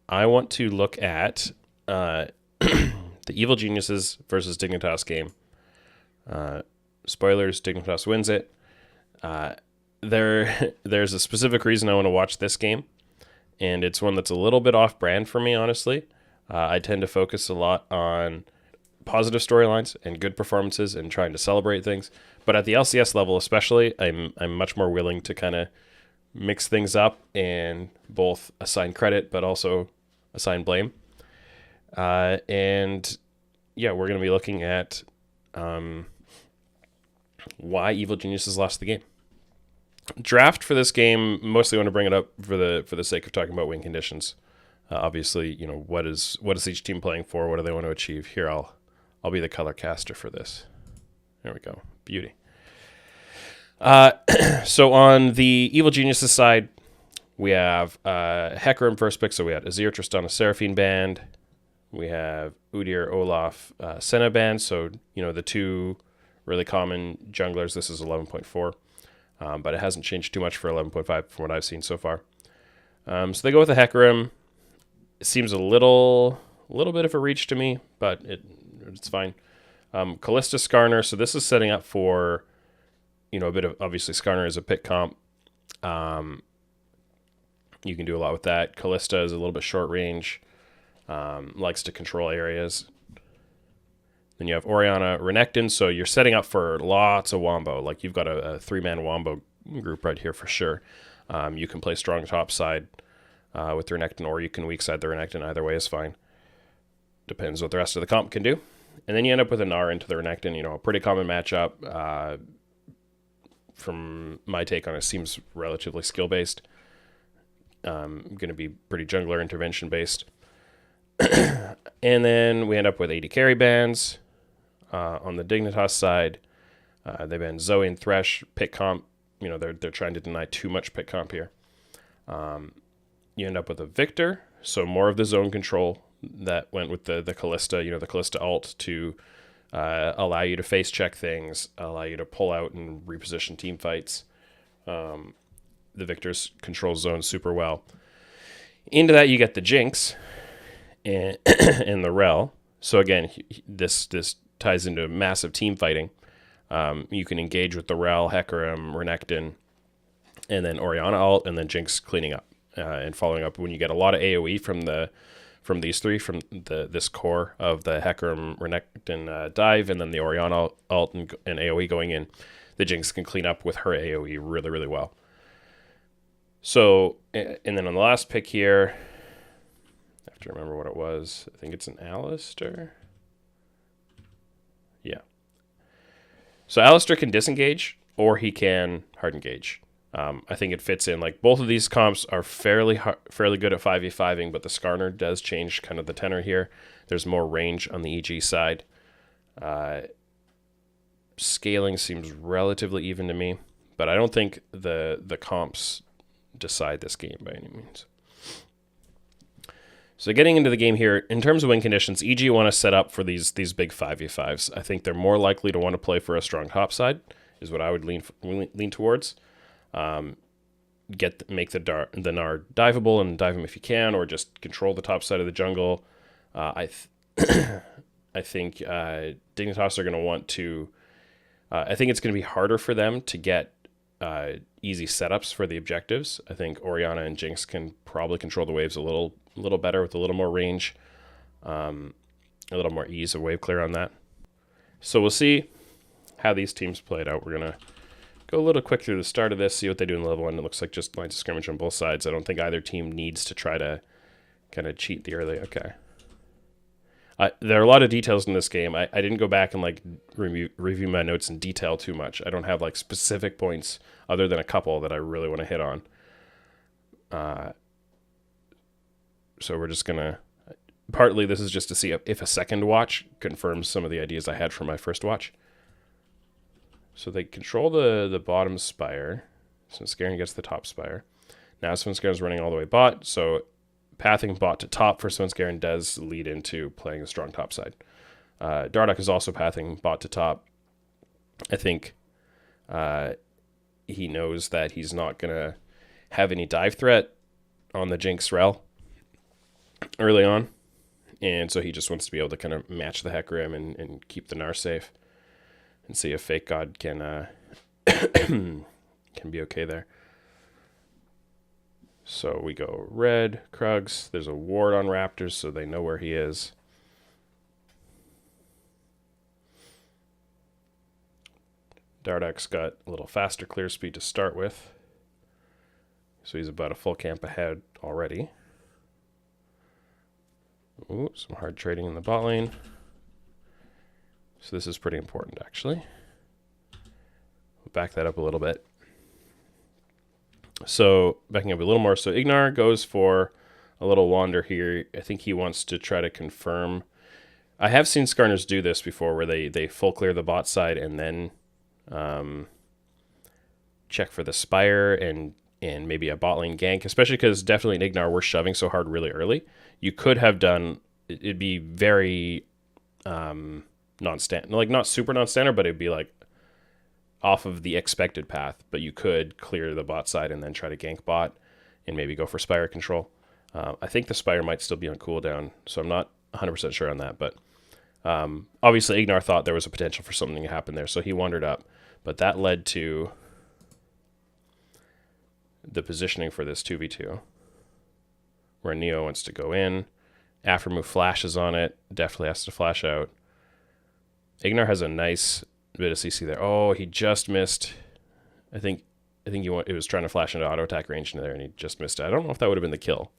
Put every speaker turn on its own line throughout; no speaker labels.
I want to look at the Evil Geniuses versus Dignitas game. Spoilers, Dignitas wins it. There's a specific reason I want to watch this game, and it's one that's a little bit off-brand for me, honestly. I tend to focus a lot on positive storylines and good performances and trying to celebrate things. But at the LCS level especially, I'm much more willing to kind of mix things up and both assign credit but also assign blame. And yeah, we're going to be looking at why Evil Geniuses lost the game. Draft for this game, mostly want to bring it up for the sake of talking about win conditions. Obviously, what is each team playing for? What do they want to achieve? Here, I'll be the color caster for this. There we go. Beauty. So on the Evil Geniuses side, we have Hecarim first pick. So we had Azir, Tristana, Seraphine band. We have Udyr, Olaf, Senna band. So, the two really common junglers. This is 11.4. But it hasn't changed too much for 11.5 from what I've seen so far. So they go with the Hecarim. It seems a little bit of a reach to me, but it's fine. Kalista, Skarner. So this is setting up for, a bit of, obviously Skarner is a pick comp. You can do a lot with that. Kalista is a little bit short range. Likes to control areas. Then you have Orianna, Renekton. So you're setting up for lots of wombo. Like you've got a 3-man wombo group right here for sure. You can play strong top side with the Renekton, or you can weak side the Renekton. Either way is fine. Depends what the rest of the comp can do. And then you end up with a Gnar into the Renekton. A pretty common matchup. From my take on it, seems relatively skill-based. Going to be pretty jungler intervention-based. And then we end up with 80 carry bands. On the Dignitas side, they ban Zoe and Thresh, pick comp. They're trying to deny too much pick comp here. You end up with a Victor, so more of the zone control that went with the Kalista, the Kalista ult to allow you to face check things, allow you to pull out and reposition team fights. The Victor's control zone super well. Into that you get the Jinx and the Rel. So again, this ties into massive team fighting. You can engage with the Rel, Hecarim, Renekton, and then Orianna ult, and then Jinx cleaning up and following up. When you get a lot of AoE from these three, from this core of the Hecarim, Renekton dive, and then the Orianna ult and AoE going in, the Jinx can clean up with her AoE really, really well. So, and then on the last pick here, I have to remember what it was. I think it's an Alistar. Yeah. So Alistar can disengage, or he can hard engage. I think it fits in. Like both of these comps are fairly good at 5v5ing, but the Skarner does change kind of the tenor here. There's more range on the EG side. Scaling seems relatively even to me, but I don't think the comps decide this game by any means. So getting into the game here, in terms of win conditions, EG want to set up for these big 5v5s. I think they're more likely to want to play for a strong top side, is what I would lean towards. Make the Gnar diveable and dive him if you can, or just control the top side of the jungle. I think Dignitas are going to want to. I think it's going to be harder for them to get easy setups for the objectives. I think Orianna and Jinx can probably control the waves a little better with a little more range, a little more ease of wave clear on that. So we'll see how these teams played out. We're going to go a little quick through the start of this, see what they do in level 1. It looks like just lines of scrimmage on both sides. I don't think either team needs to try to kind of cheat the early. Okay. There are a lot of details in this game. I didn't go back and review my notes in detail too much. I don't have specific points other than a couple that I really want to hit on. So we're just going to... Partly this is just to see if a second watch confirms some of the ideas I had from my first watch. So they control the bottom spire. Svenskeren gets the top spire. Now Svenskeren's running all the way bot, so pathing bot to top for Svenskeren does lead into playing a strong top side. Dardoch is also pathing bot to top. I think he knows that he's not going to have any dive threat on the Jinx Rel. early on. And so he just wants to be able to kind of match the Hecarim and keep the Gnar safe and see if Fake God can can be okay there. So we go red, Krugs. There's a ward on Raptors, so they know where he is. Dardak's got a little faster clear speed to start with. So he's about a full camp ahead already. Ooh, some hard trading in the bot lane. So this is pretty important, actually. We'll back that up a little bit. So backing up a little more. So Ignar goes for a little wander here. I think he wants to try to confirm. I have seen Skarners do this before where they full clear the bot side and then check for the Spire and maybe a bot lane gank, especially because definitely in Ignar we're shoving so hard really early. You could have done, it'd be very non-standard, like not super non-standard, but it'd be like off of the expected path, but you could clear the bot side and then try to gank bot and maybe go for Spire control. I think the Spire might still be on cooldown, so I'm not 100% sure on that, but obviously Ignar thought there was a potential for something to happen there, so he wandered up, but that led to the positioning for this 2v2 where Neo wants to go in. Aftermove flashes on it, definitely has to flash out. Ignar has a nice bit of CC there. Oh, he just missed. I think it was trying to flash into auto attack range in there, and he just missed it. I don't know if that would have been the kill,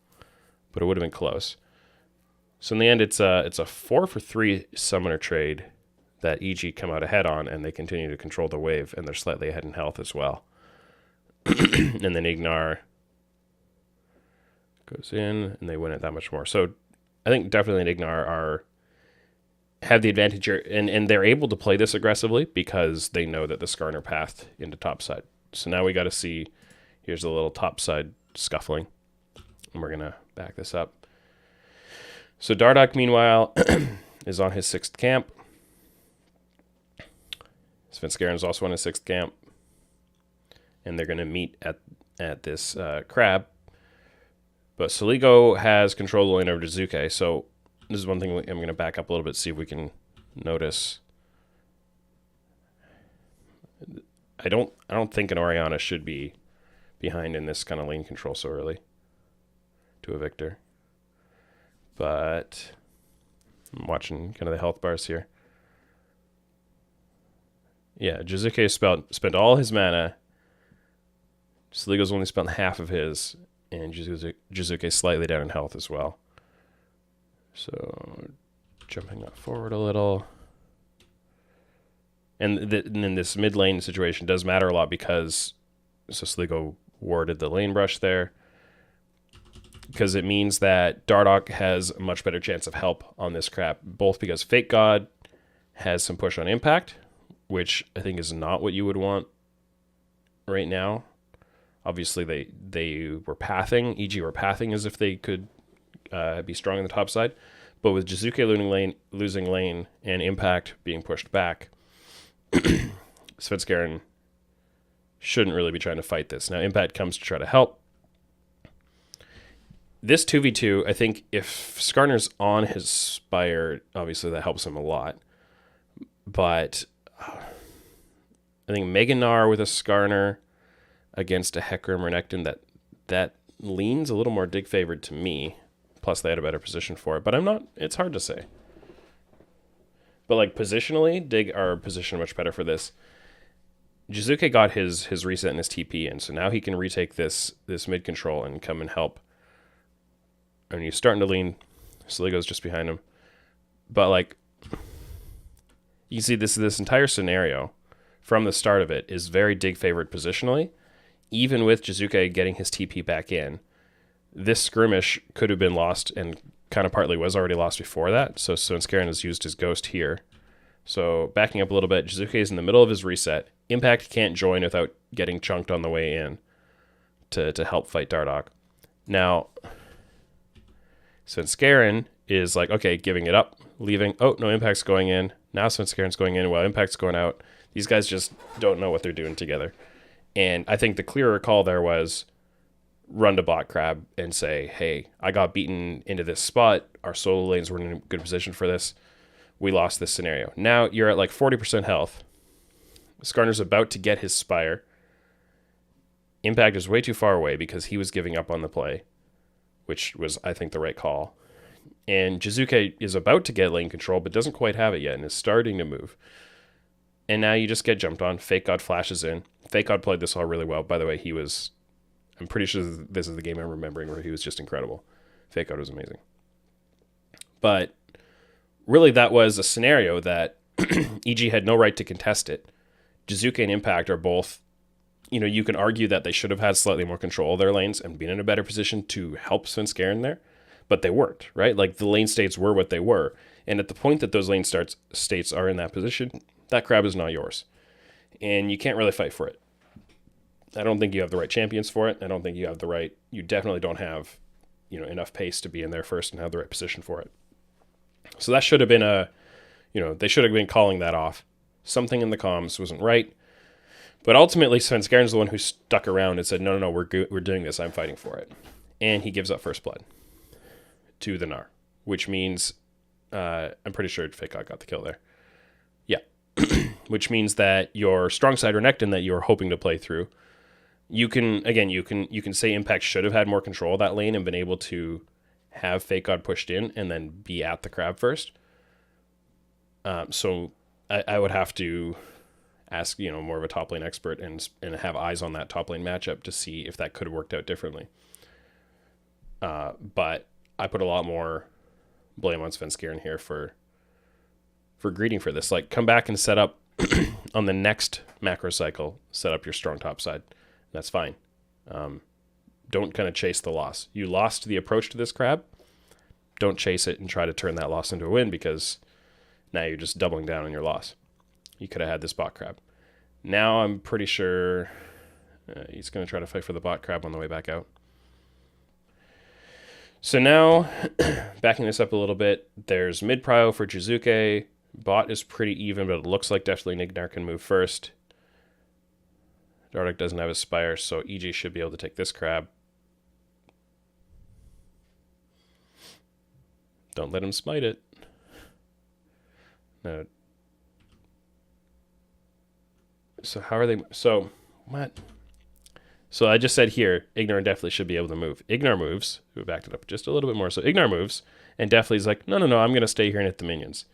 but it would have been close. So in the end, it's a 4-for-3 summoner trade that EG come out ahead on, and they continue to control the wave, and they're slightly ahead in health as well. And then Ignar goes in, and they win it that much more. So I think definitely Ignar have the advantage here, and they're able to play this aggressively because they know that the Skarner pathed into topside. So now we got to see, here's a little topside scuffling, and we're going to back this up. So Dardoch, meanwhile, is on his 6th camp. Svenskeren is also on his 6th camp. And they're going to meet at this crab. But Soligo has control of the lane over Jizuke, so this is one thing I'm going to back up a little bit, see if we can notice. I don't think an Orianna should be behind in this kind of lane control so early to a Victor. But I'm watching kind of the health bars here. Yeah, Jizuke spent all his mana. Soligo's only spent half of his, and Jizuke slightly down in health as well. So jumping up forward a little. And then this mid lane situation does matter a lot because Soligo warded the lane brush there. Because it means that Dardoch has a much better chance of help on this crap, both because Fake God has some push on impact, which I think is not what you would want right now. Obviously, they were pathing. EG were pathing as if they could be strong on the top side. But with Jizuke losing lane and impact being pushed back, Svenskeren shouldn't really be trying to fight this. Now, impact comes to try to help. This 2v2, I think if Skarner's on his Spire, obviously that helps him a lot. But I think Mega Gnar with a Skarner against a Hecarim Renekton, that leans a little more dig favored to me. Plus they had a better position for it. But it's hard to say. But like positionally, Dig are positioned much better for this. Jizuke got his reset and his TP in, so now he can retake this mid control and come and help. And he's starting to lean. Soligo's just behind him. But like, you see this entire scenario from the start of it is very Dig favored positionally. Even with Jizuke getting his TP back in, this skirmish could have been lost and kind of partly was already lost before that. So Svenskeren has used his ghost here. So backing up a little bit, Jizuke is in the middle of his reset. Impact can't join without getting chunked on the way in to help fight Dardoch. Now, Svenskeren is like, okay, giving it up, leaving. Oh, no, Impact's going in. Now Svenskeren's going in while Impact's going out. These guys just don't know what they're doing together. And I think the clearer call there was run to bot crab and say, hey, I got beaten into this spot. Our solo lanes were in a good position for this. We lost this scenario. Now you're at like 40% health. Skarner's about to get his Spire. Impact is way too far away because he was giving up on the play, which was, I think, the right call. And Jizuke is about to get lane control, but doesn't quite have it yet and is starting to move. And now you just get jumped on. Fake God flashes in. Fake God played this all really well. By the way, I'm pretty sure this is the game I'm remembering where he was just incredible. Fake God was amazing. But really, that was a scenario that EG had no right to contest it. Jizuke and Impact are both, you can argue that they should have had slightly more control of their lanes and been in a better position to help Svenskeren there, but they weren't, right? Like, the lane states were what they were. And at the point that those lane states are in that position, that crab is not yours. And you can't really fight for it. I don't think you have the right champions for it. I don't think you definitely don't have, enough pace to be in there first and have the right position for it. So that should have been they should have been calling that off. Something in the comms wasn't right. But ultimately, Svenskeren's the one who stuck around and said, no, we're doing this. I'm fighting for it. And he gives up first blood to the Gnar, which means, I'm pretty sure Fake God got the kill there. Yeah. Which means that your strong side Renekton that you're hoping to play through, you can say Impact should have had more control of that lane and been able to have Fake God pushed in and then be at the crab first. So I would have to ask, more of a top lane expert and have eyes on that top lane matchup to see if that could have worked out differently. But I put a lot more blame on Svenskeren here for greeting for this. Like, come back and set up on the next macro cycle, set up your strong top side. That's fine. Don't kind of chase the loss. You lost the approach to this crab. Don't chase it and try to turn that loss into a win, because now you're just doubling down on your loss. You could have had this bot crab. Now I'm pretty sure he's going to try to fight for the bot crab on the way back out. So now, backing this up a little bit, there's mid prio for Jizuke. Bot is pretty even, but it looks like definitely Nignar can move first. Dardic doesn't have his Spire, so EG should be able to take this crab. Don't let him smite it. No. So how are they? So, what? So I just said here, Ignar definitely should be able to move. Ignar moves. We backed it up just a little bit more. So Ignar moves, and Deathly's like, no, I'm going to stay here and hit the minions.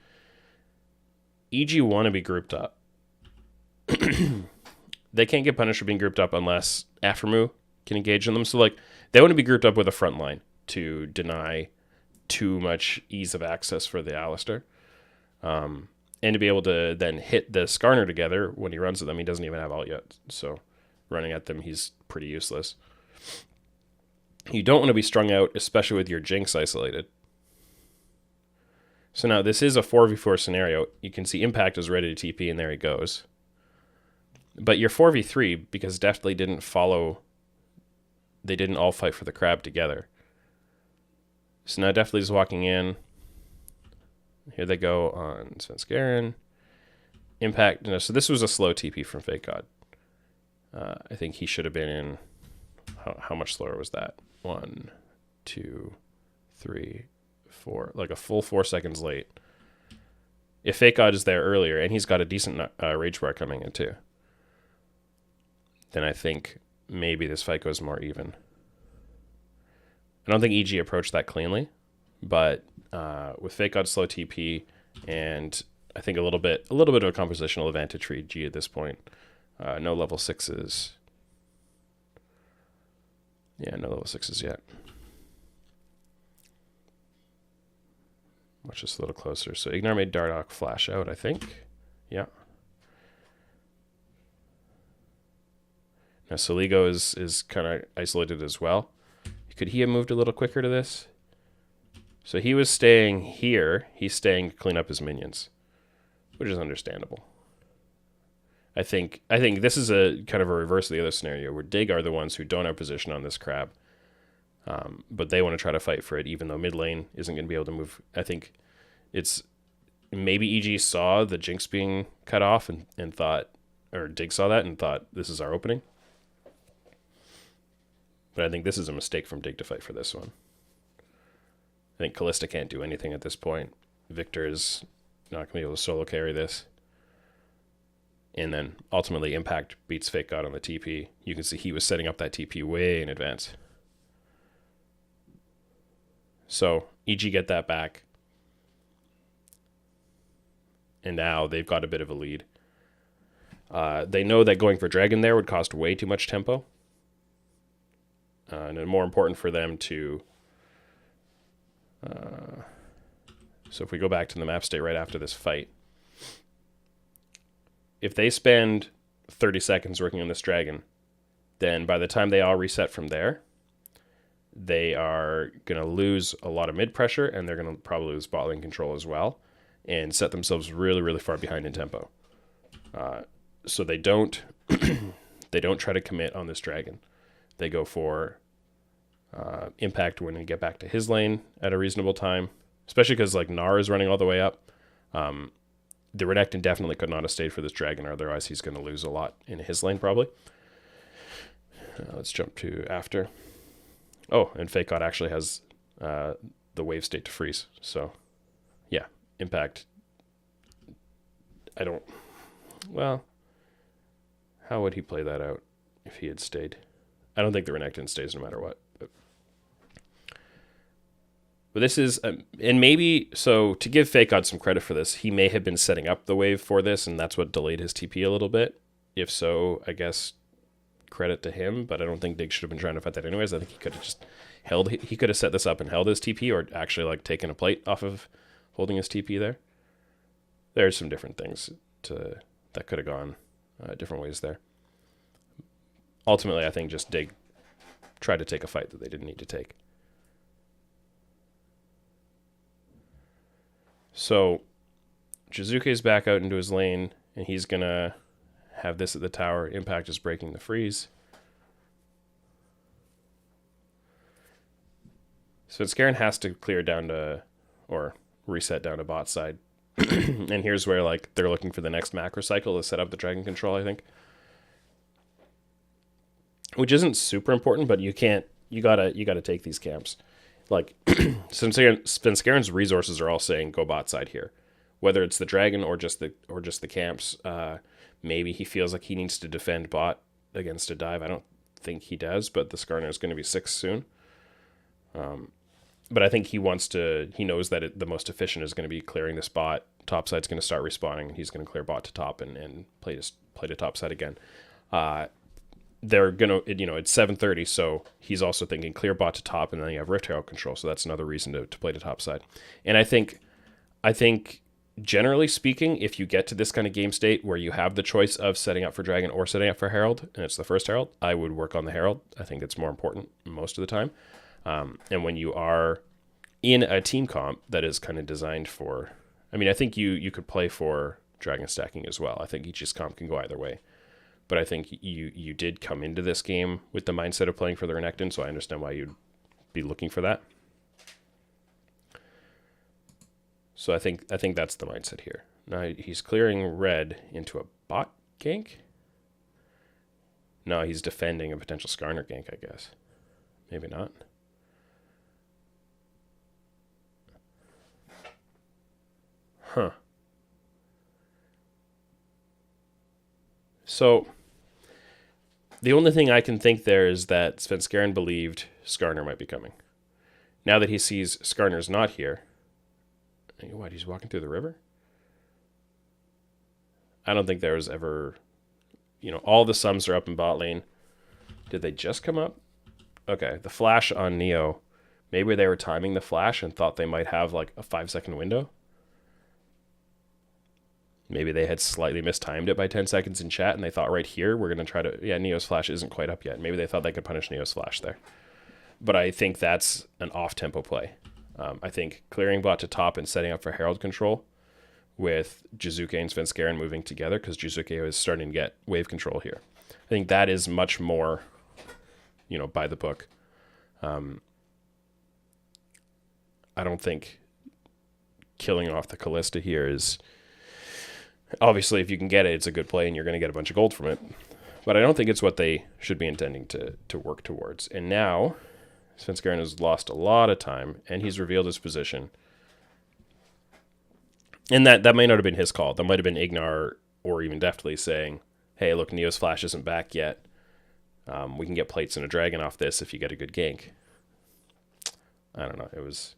EG want to be grouped up. They can't get punished for being grouped up unless Aphromoo can engage in them. So, like, they want to be grouped up with a front line to deny too much ease of access for the Alistar. And to be able to then hit the Skarner together when he runs at them. He doesn't even have ult yet. So, running at them, he's pretty useless. You don't want to be strung out, especially with your Jinx isolated. So now, this is a 4v4 scenario. You can see Impact is ready to TP, and there he goes. But your 4v3, because Deftly didn't follow, they didn't all fight for the crab together. So now Deftly's walking in. Here they go on Svenskeren. Impact, so this was a slow TP from Fake God. I think he should have been in, how much slower was that? 1, 2, 3, 4, like a full 4 seconds late. If Fake God is there earlier, and he's got a decent rage bar coming in too, then I think maybe this fight goes more even. I don't think EG approached that cleanly, but with Fake God slow TP and I think a little bit of a compositional advantage for EG at this point. No level 6s. Yeah, no level 6s yet. Watch this a little closer. So Ignar made Dardoch flash out, I think. Yeah. Now Soligo is kind of isolated as well. Could he have moved a little quicker to this? So he was staying here. He's staying to clean up his minions, which is understandable. I think this is a kind of a reverse of the other scenario where Dig are the ones who don't have position on this crab, but they want to try to fight for it, even though mid lane isn't going to be able to move. I think it's maybe EG saw the Jinx being cut off and thought, or Dig saw that and thought, this is our opening. But I think this is a mistake from Dig to fight for this one. I think Kalista can't do anything at this point. Victor is not going to be able to solo carry this. And then ultimately Impact beats Fake God on the TP. You can see he was setting up that TP way in advance. So EG get that back. And now they've got a bit of a lead. They know that going for Dragon there would cost way too much tempo. And it's more important for them to... so if we go back to the map state right after this fight, if they spend 30 seconds working on this Dragon, then by the time they all reset from there, they are going to lose a lot of mid pressure, and they're going to probably lose bot lane control as well, and set themselves really, really far behind in tempo. So they don't they don't try to commit on this Dragon. They go for Impact when they get back to his lane at a reasonable time, especially because like Gnar is running all the way up. The Renekton definitely could not have stayed for this Dragon, or otherwise he's going to lose a lot in his lane probably. Let's jump to after. Oh, and Fake God actually has the wave state to freeze. So, yeah, Impact. Well, how would he play that out if he had stayed? I don't think the Renekton stays no matter what. But this is, and maybe, so to give Fake God some credit for this, he may have been setting up the wave for this, and that's what delayed his TP a little bit. If so, I guess credit to him, but I don't think Dig should have been trying to fight that anyways. I think he could have just he could have set this up and held his TP, or actually like taken a plate off of holding his TP there. There's some different things that could have gone different ways there. Ultimately, I think just Dig tried to take a fight that they didn't need to take. So Jizuke's back out into his lane, and he's going to have this at the tower. Impact is breaking the freeze. So Svenskeren has to clear down to, or reset down to bot side. And here's where like they're looking for the next macro cycle to set up the Dragon control, I think. Which isn't super important, but you gotta take these camps. Like Svenskeren's resources are all saying go bot side here. Whether it's the Dragon or just the camps, maybe he feels like he needs to defend bot against a dive. I don't think he does, but the Skarner is going to be 6 soon. But I think he knows that the most efficient is going to be clearing this bot. Top side's going to start respawning, and he's going to clear bot to top and play to top side again. They're going to, it's 7:30, so he's also thinking clear bot to top, and then you have Rift Herald control, so that's another reason to play to top side. And I think generally speaking, if you get to this kind of game state where you have the choice of setting up for Dragon or setting up for Herald, and it's the first Herald, I would work on the Herald. I think it's more important most of the time. And when you are in a team comp that is kind of designed for, I think you could play for Dragon stacking as well. I think each comp can go either way. But I think you did come into this game with the mindset of playing for the Renekton, so I understand why you'd be looking for that. So I think that's the mindset here. Now he's clearing red into a bot gank. No, he's defending a potential Skarner gank, I guess. Maybe not. Huh. So the only thing I can think there is that Svenskeren believed Skarner might be coming. Now that he sees Skarner's not here, what, he's walking through the river? I don't think there was ever, all the sums are up in bot lane. Did they just come up? Okay, the flash on Neo. Maybe they were timing the flash and thought they might have like a 5-second window. Maybe they had slightly mistimed it by 10 seconds in chat, and they thought right here, we're going to try to... Yeah, Neo's flash isn't quite up yet. Maybe they thought they could punish Neo's flash there. But I think that's an off-tempo play. I think clearing bot to top and setting up for Herald control with Jizuke and Svenskeren moving together, because Jizuke is starting to get wave control here. I think that is much more, by the book. I don't think killing off the Kalista here is... Obviously, if you can get it, it's a good play, and you're going to get a bunch of gold from it. But I don't think it's what they should be intending to work towards. And now, Svenskeren has lost a lot of time, and he's revealed his position. And that might not have been his call. That might have been Ignar or even Deftly saying, hey, look, Neo's Flash isn't back yet. We can get plates and a dragon off this if you get a good gank. I don't know. It was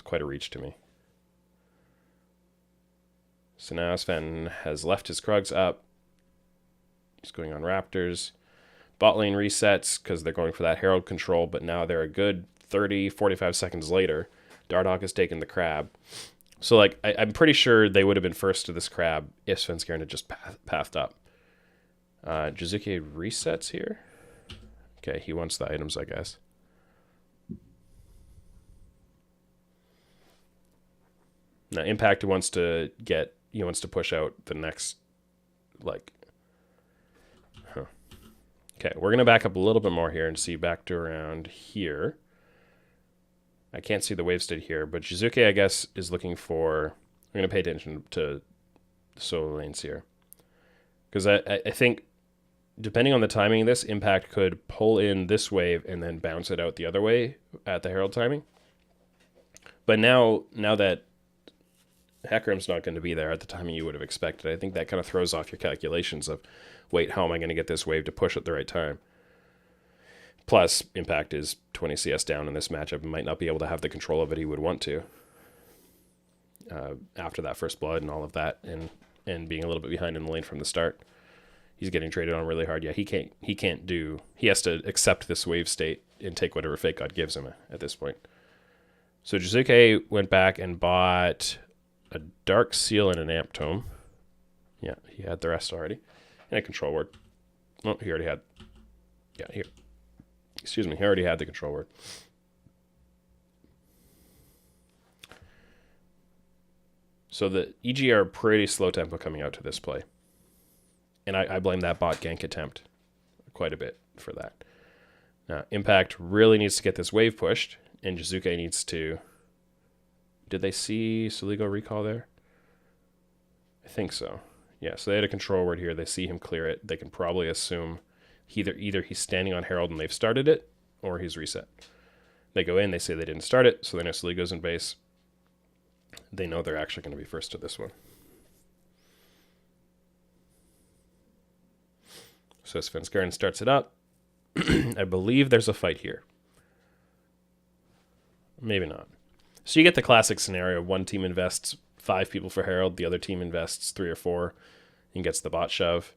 quite a reach to me. So now Sven has left his Krugs up. He's going on Raptors. Bot lane resets because they're going for that Herald control, but now they're a good 30, 45 seconds later. Dardoch has taken the crab. So, like, I'm pretty sure they would have been first to this crab if Svenskeren had just pathed up. Jizuke resets here. Okay, he wants the items, I guess. Now, Impact wants to push out the next, like, Okay, we're going to back up a little bit more here and see back to around here. I can't see the wave state here, but Jizuke, I guess, is looking for... I'm going to pay attention to the solo lanes here. Because I think, depending on the timing of this, Impact could pull in this wave and then bounce it out the other way at the Herald timing. But now that Hecarim's not going to be there at the timing you would have expected, I think that kind of throws off your calculations of, wait, how am I going to get this wave to push at the right time? Plus, Impact is 20 CS down in this matchup and might not be able to have the control of it he would want to after that first blood and all of that, and being a little bit behind in the lane from the start. He's getting traded on really hard. Yeah, he has to accept this wave state and take whatever Fake God gives him at this point. So Jizuke went back and bought a Dark Seal and an Amp Tome. Yeah, he had the rest already. And a Control Word. Oh, he already had... Yeah, here. Excuse me, he already had the Control Word. So the EG are pretty slow tempo coming out to this play. And I blame that bot gank attempt quite a bit for that. Now, Impact really needs to get this wave pushed, and Jizuke needs to... Did they see Soligo recall there? I think so. Yeah, so they had a Control Word here. They see him clear it. They can probably assume either he's standing on Herald and they've started it, or he's reset. They go in, they say they didn't start it, so they know Soligo's in base. They know they're actually going to be first to this one. So Svenskeren starts it up. I believe there's a fight here. Maybe not. So you get the classic scenario. One team invests 5 people for Herald. The other team invests 3 or 4 and gets the bot shove.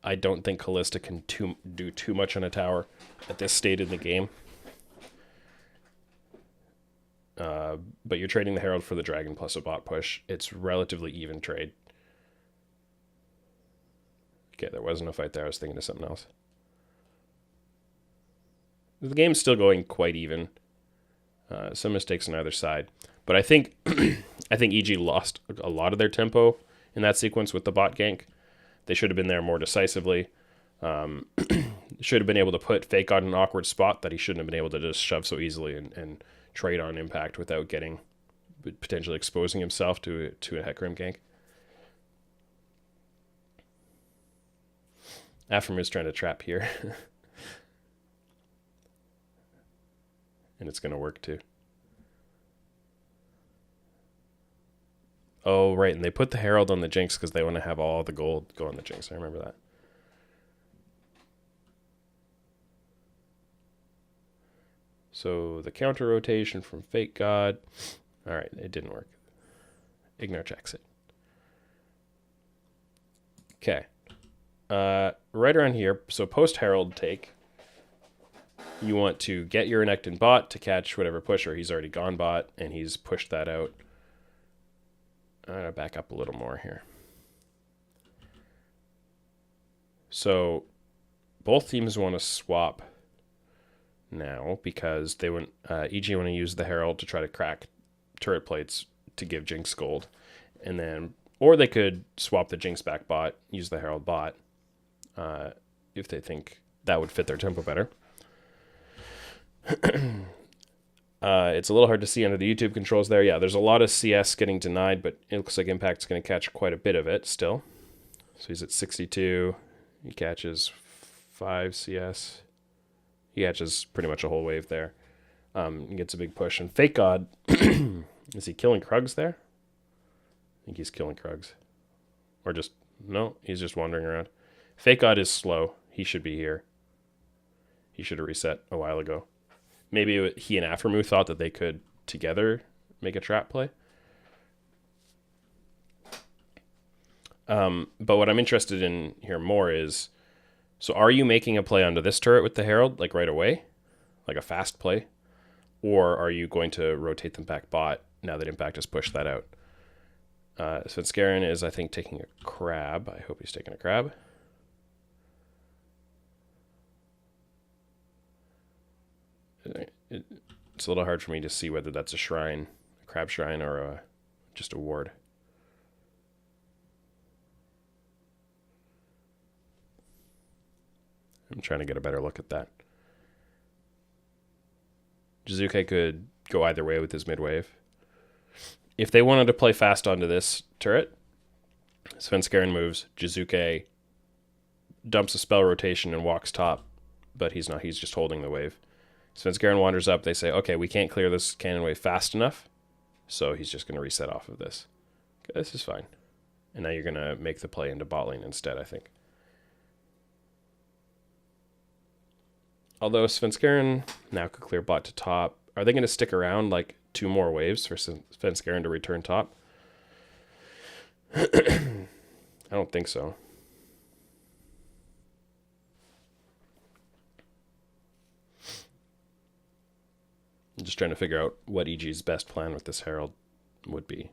I don't think Kalista can do too much on a tower at this state in the game. But you're trading the Herald for the Dragon plus a bot push. It's relatively even trade. Okay, there wasn't a fight there. I was thinking of something else. The game's still going quite even. Some mistakes on either side. But I think EG lost a lot of their tempo in that sequence with the bot gank. They should have been there more decisively. Should have been able to put Fake God in an awkward spot that he shouldn't have been able to just shove so easily and trade on Impact without potentially exposing himself to a Hecarim gank. Aframu's trying to trap here. And it's going to work too. Oh, right. And they put the Herald on the Jinx because they want to have all the gold go on the Jinx. I remember that. So the counter rotation from Fake God. All right. It didn't work. Ignar checks it. Okay. Right around here. So post Herald take. You want to get your Renekton bot to catch whatever pusher. He's already gone bot, and he's pushed that out. I'm going to back up a little more here. So both teams want to swap now because they want EG want to use the Herald to try to crack turret plates to give Jinx gold. And then, or they could swap the Jinx back bot, use the Herald bot if they think that would fit their tempo better. It's a little hard to see under the YouTube controls there. Yeah, there's a lot of CS getting denied, but it looks like Impact's going to catch quite a bit of it still. So he's at 62. He catches 5 CS. He catches pretty much a whole wave there. He gets a big push. And Fake God, is he killing Krugs there? I think he's killing Krugs. Or just, no, he's just wandering around. Fake God is slow. He should be here. He should have reset a while ago. Maybe he and Aframu thought that they could together make a trap play. But what I'm interested in here more is, so are you making a play onto this turret with the Herald, like right away? Like a fast play? Or are you going to rotate them back bot now that Impact has pushed that out? Svenskeren is, I think, taking a crab. I hope he's taking a crab. It's a little hard for me to see whether that's a shrine, a crab shrine, or just a ward. I'm trying to get a better look at that. Jizuke could go either way with his mid-wave. If they wanted to play fast onto this turret, Svenskeren moves, Jizuke dumps a spell rotation and walks top, but he's not. He's just holding the wave. Svenskeren wanders up. They say, okay, we can't clear this cannon wave fast enough, so he's just going to reset off of this. Okay, this is fine. And now you're going to make the play into bot lane instead, I think. Although Svenskeren now could clear bot to top. Are they going to stick around like 2 more waves for Svenskeren to return top? I don't think so. I'm just trying to figure out what EG's best plan with this Herald would be.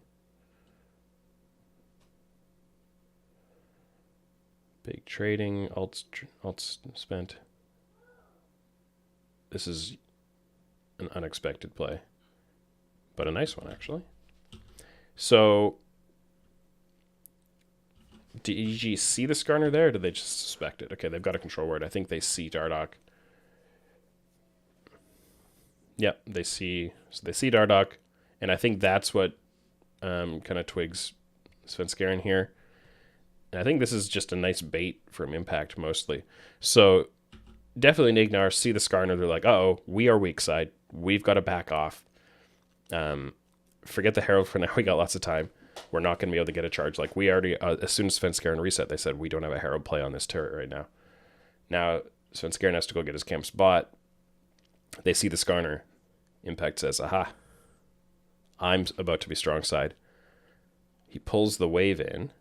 Big trading, alts spent. This is an unexpected play, but a nice one, actually. So, did EG see the Skarner there, or did they just suspect it? Okay, they've got a control word. I think they see Dardoch. Yep, they see Dardoch, and I think that's what kind of twigs Svenskeren here. And I think this is just a nice bait from Impact mostly. So definitely Nignar see the Skarner. They're like, uh-oh, we are weak side. We've got to back off. Forget the Herald for now. We got lots of time. We're not going to be able to get a charge. Like we already, as soon as Svenskeren reset, they said, we don't have a Herald play on this turret right now. Now Svenskeren has to go get his camp spot. They see the Skarner. Impact says, aha, I'm about to be strong side. He pulls the wave in.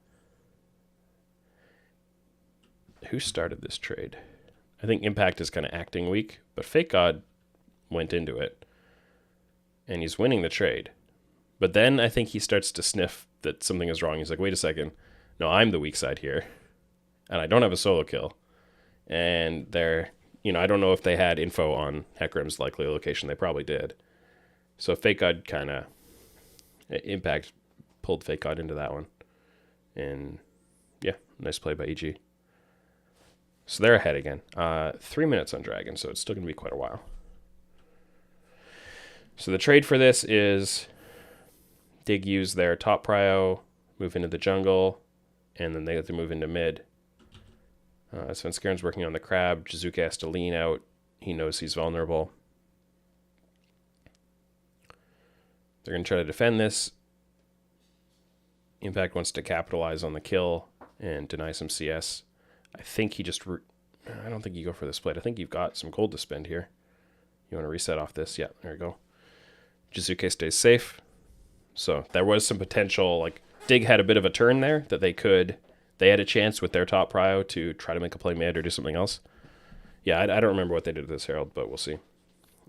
Who started this trade? I think Impact is kind of acting weak, but Fake God went into it. And he's winning the trade. But then I think he starts to sniff that something is wrong. He's like, wait a second. No, I'm the weak side here. And I don't have a solo kill. And they're, I don't know if they had info on Hecarim's likely location. They probably did. So Fake God kind of, Impact pulled Fake God into that one. And yeah, nice play by EG. So they're ahead again. 3 minutes on Dragon, so it's still going to be quite a while. So the trade for this is Dig use their top prio, move into the jungle, and then they have to move into mid. Svenskeren's working on the crab. Jizuke has to lean out. He knows he's vulnerable. They're going to try to defend this. Impact wants to capitalize on the kill and deny some CS. I think he just... I don't think you go for the split. I think you've got some gold to spend here. You want to reset off this? Yeah, there you go. Jizuke stays safe. So there was some potential, like, Dig had a bit of a turn there that they had a chance with their top prio to try to make a play mid or do something else. Yeah, I don't remember what they did to this Herald, but we'll see.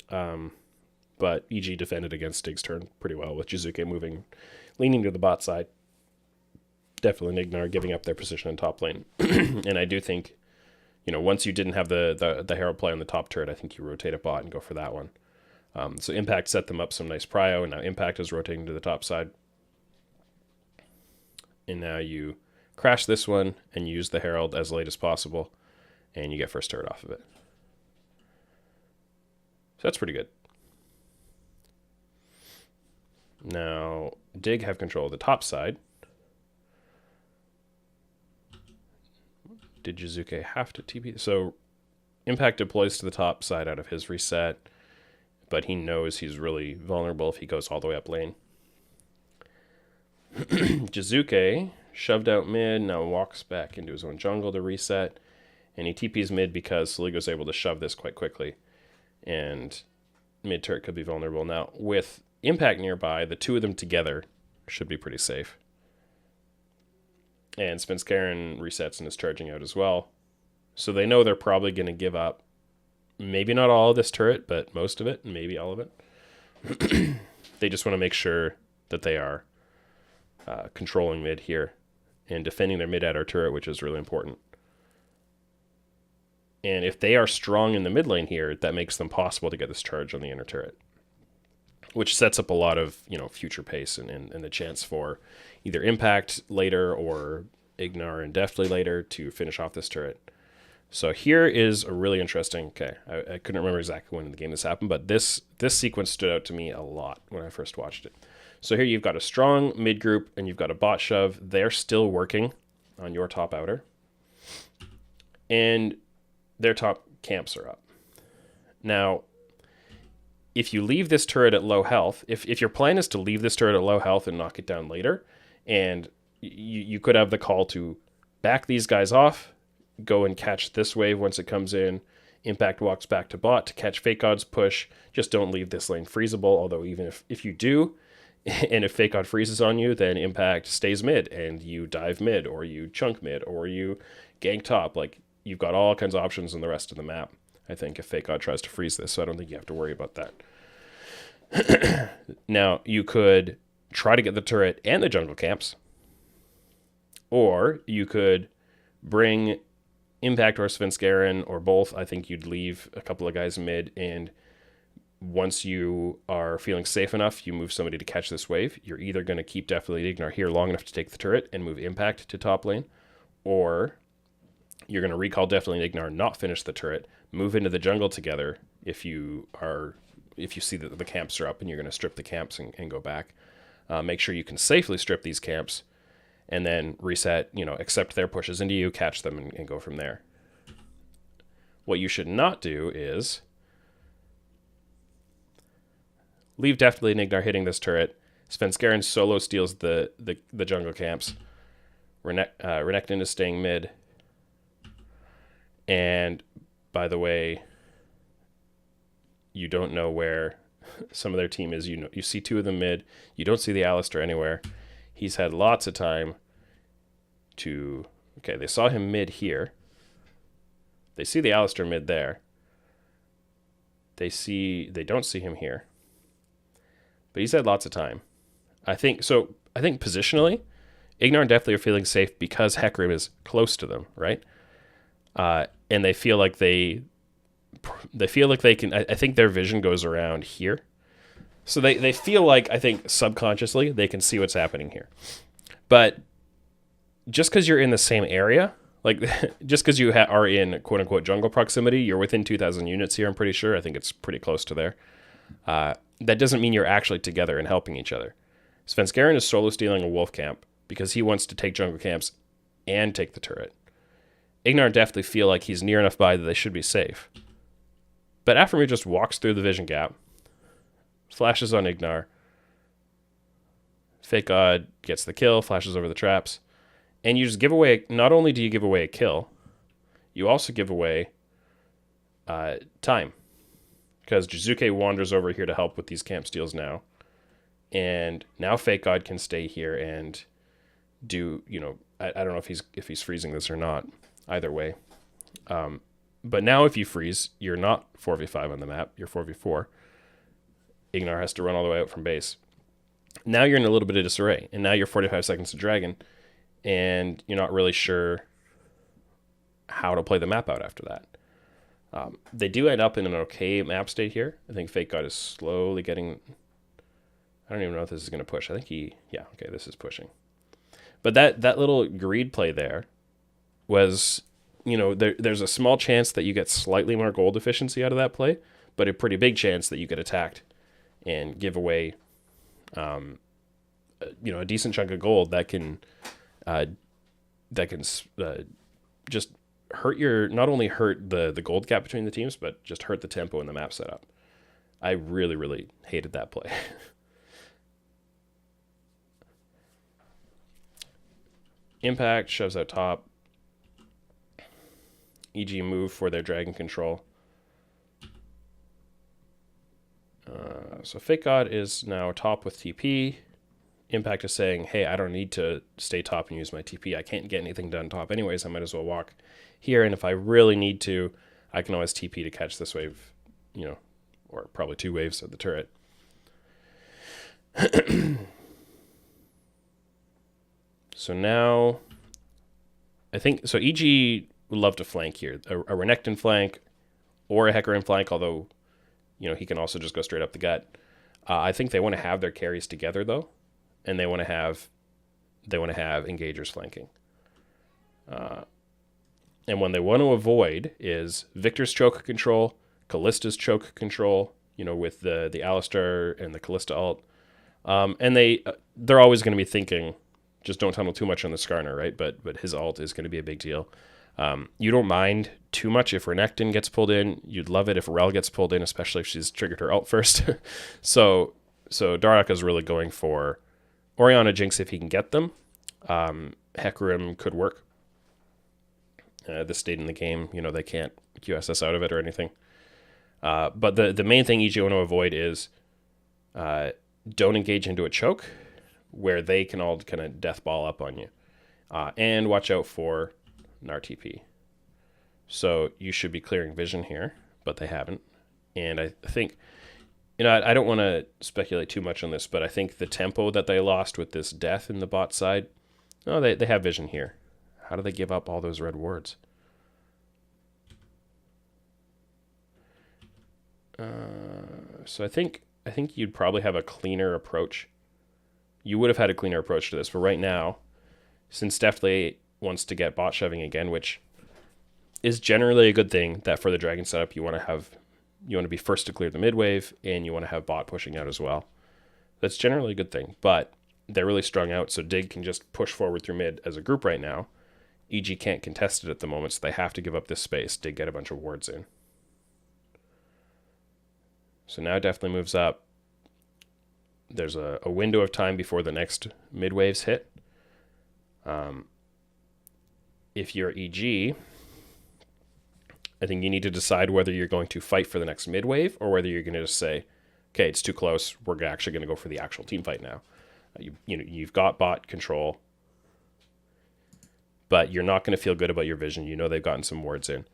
But EG defended against Dig's turn pretty well with Jizuke leaning to the bot side. Definitely Nignar giving up their position in top lane. And I do think, once you didn't have the Herald play on the top turret, I think you rotate a bot and go for that one. So Impact set them up some nice prio, and now Impact is rotating to the top side. And now you crash this one and use the Herald as late as possible, and you get first turret off of it. So that's pretty good. Now, Dig have control of the top side. did Jizuke have to TP? So Impact deploys to the top side out of his reset, but he knows he's really vulnerable if he goes all the way up lane. Jizuke shoved out mid, now walks back into his own jungle to reset, and he TPs mid because Soligo's able to shove this quite quickly, and mid turret could be vulnerable. Now, with Impact nearby, the two of them together should be pretty safe. And Svenskeren resets and is charging out as well. So they know they're probably going to give up maybe not all of this turret, but most of it, and maybe all of it. They just want to make sure that they are controlling mid here and defending their mid adder turret, which is really important. And if they are strong in the mid lane here, that makes them possible to get this charge on the inner turret, which sets up a lot of future pace and the chance for either Impact later or Ignar and Deftly later to finish off this turret. So here is a really interesting, okay, I couldn't remember exactly when in the game this happened, but this sequence stood out to me a lot when I first watched it. So here you've got a strong mid group and you've got a bot shove. They're still working on your top outer. And their top camps are up. Now, if you leave this turret at low health, if your plan is to leave this turret at low health and knock it down later, and you could have the call to back these guys off, go and catch this wave once it comes in, Impact walks back to bot to catch Fake God's push, just don't leave this lane freezable, although even if you do, and if Fake God freezes on you, then Impact stays mid, and you dive mid, or you chunk mid, or you gank top. Like, you've got all kinds of options in the rest of the map, I think, if Fake God tries to freeze this, so I don't think you have to worry about that. Now, you could try to get the turret and the jungle camps, or you could bring Impact or Svenskeren, or both. I think you'd leave a couple of guys mid, and once you are feeling safe enough, you move somebody to catch this wave. You're either going to keep Definitely Ignar here long enough to take the turret and move Impact to top lane, or you're going to recall Definitely Ignar, not finish the turret, move into the jungle together if you see that the camps are up, and you're going to strip the camps and go back. Make sure you can safely strip these camps, and then reset, accept their pushes into you, catch them, and go from there. What you should not do is leave Deftly Ignar hitting this turret. Svenskeren solo steals the jungle camps. Renekton is staying mid. And, by the way, you don't know where some of their team is. You see two of them mid. You don't see the Alistar anywhere. He's had lots of time to... Okay, they saw him mid here. They see the Alistar mid there. They don't see him here. But he's had lots of time. I think positionally, Ignar and Deftly are feeling safe because Hecarim is close to them, right? And they feel like they can... I think their vision goes around here. So they feel like, I think, subconsciously, they can see what's happening here. But just because you're in the same area, like, just because you are in quote-unquote jungle proximity, you're within 2,000 units here, I'm pretty sure. I think it's pretty close to there. That doesn't mean you're actually together and helping each other. Svenskeren is solo stealing a wolf camp because he wants to take jungle camps and take the turret. Ignar definitely feel like he's near enough by that they should be safe. But Afromir just walks through the vision gap, flashes on Ignar. Fake God gets the kill, flashes over the traps, and you just give away... Not only do you give away a kill, you also give away time. Because Jizuke wanders over here to help with these camp steals now. And now Fake God can stay here and do, I don't know if he's freezing this or not. Either way. But now if you freeze, you're not 4v5 on the map, you're 4v4. Ignar has to run all the way out from base. Now you're in a little bit of disarray, and now you're 45 seconds to Dragon, and you're not really sure how to play the map out after that. They do end up in an okay map state here. I think Fake God is slowly getting... I don't even know if this is going to push. I think yeah, okay, this is pushing. But that little greed play there was, there's a small chance that you get slightly more gold efficiency out of that play, but a pretty big chance that you get attacked and give away, a decent chunk of gold that can just not only hurt the gold gap between the teams, but just hurt the tempo and the map setup. I really, really hated that play. Impact shoves out top. EG move for their dragon control. So Fake God is now top with TP. Impact is saying, hey, I don't need to stay top and use my TP. I can't get anything done top anyways. I might as well walk here. And if I really need to, I can always TP to catch this wave, or probably 2 waves of the turret. So now, I think, so EG would love to flank here. A Renekton flank or a Hecarim flank, although, he can also just go straight up the gut. I think they want to have their carries together, though, and they want to have engagers flanking. And when they want to avoid is Victor's choke control, Kallista's choke control, with the Alistar and the Kallista ult. And they're always going to be thinking, just don't tunnel too much on the Skarner, right? But his ult is going to be a big deal. You don't mind too much if Renekton gets pulled in. You'd love it if Rel gets pulled in, especially if she's triggered her ult first. So Daruk is really going for Orianna Jinx if he can get them. Hecarim could work. This state in the game, they can't QSS out of it or anything. But the main thing EG want to avoid is don't engage into a choke where they can all kind of death ball up on you. And watch out for Gnar TP. So you should be clearing vision here, but they haven't. And I think, I don't want to speculate too much on this, but I think the tempo that they lost with this death in the bot side, they have vision here. How do they give up all those red wards? So I think you'd probably have a cleaner approach. You would have had a cleaner approach to this, but right now, since Deftly wants to get bot shoving again, which is generally a good thing, that for the dragon setup you want to be first to clear the mid wave, and you want to have bot pushing out as well. That's generally a good thing, but they're really strung out, so Dig can just push forward through mid as a group right now. EG can't contest it at the moment, so they have to give up this space to get a bunch of wards in. So now Deftly moves up. There's a window of time before the next mid waves hit. If you're EG, I think you need to decide whether you're going to fight for the next mid wave or whether you're going to just say, okay, it's too close. We're actually going to go for the actual team fight now. You've got bot control, but you're not going to feel good about your vision. They've gotten some wards in.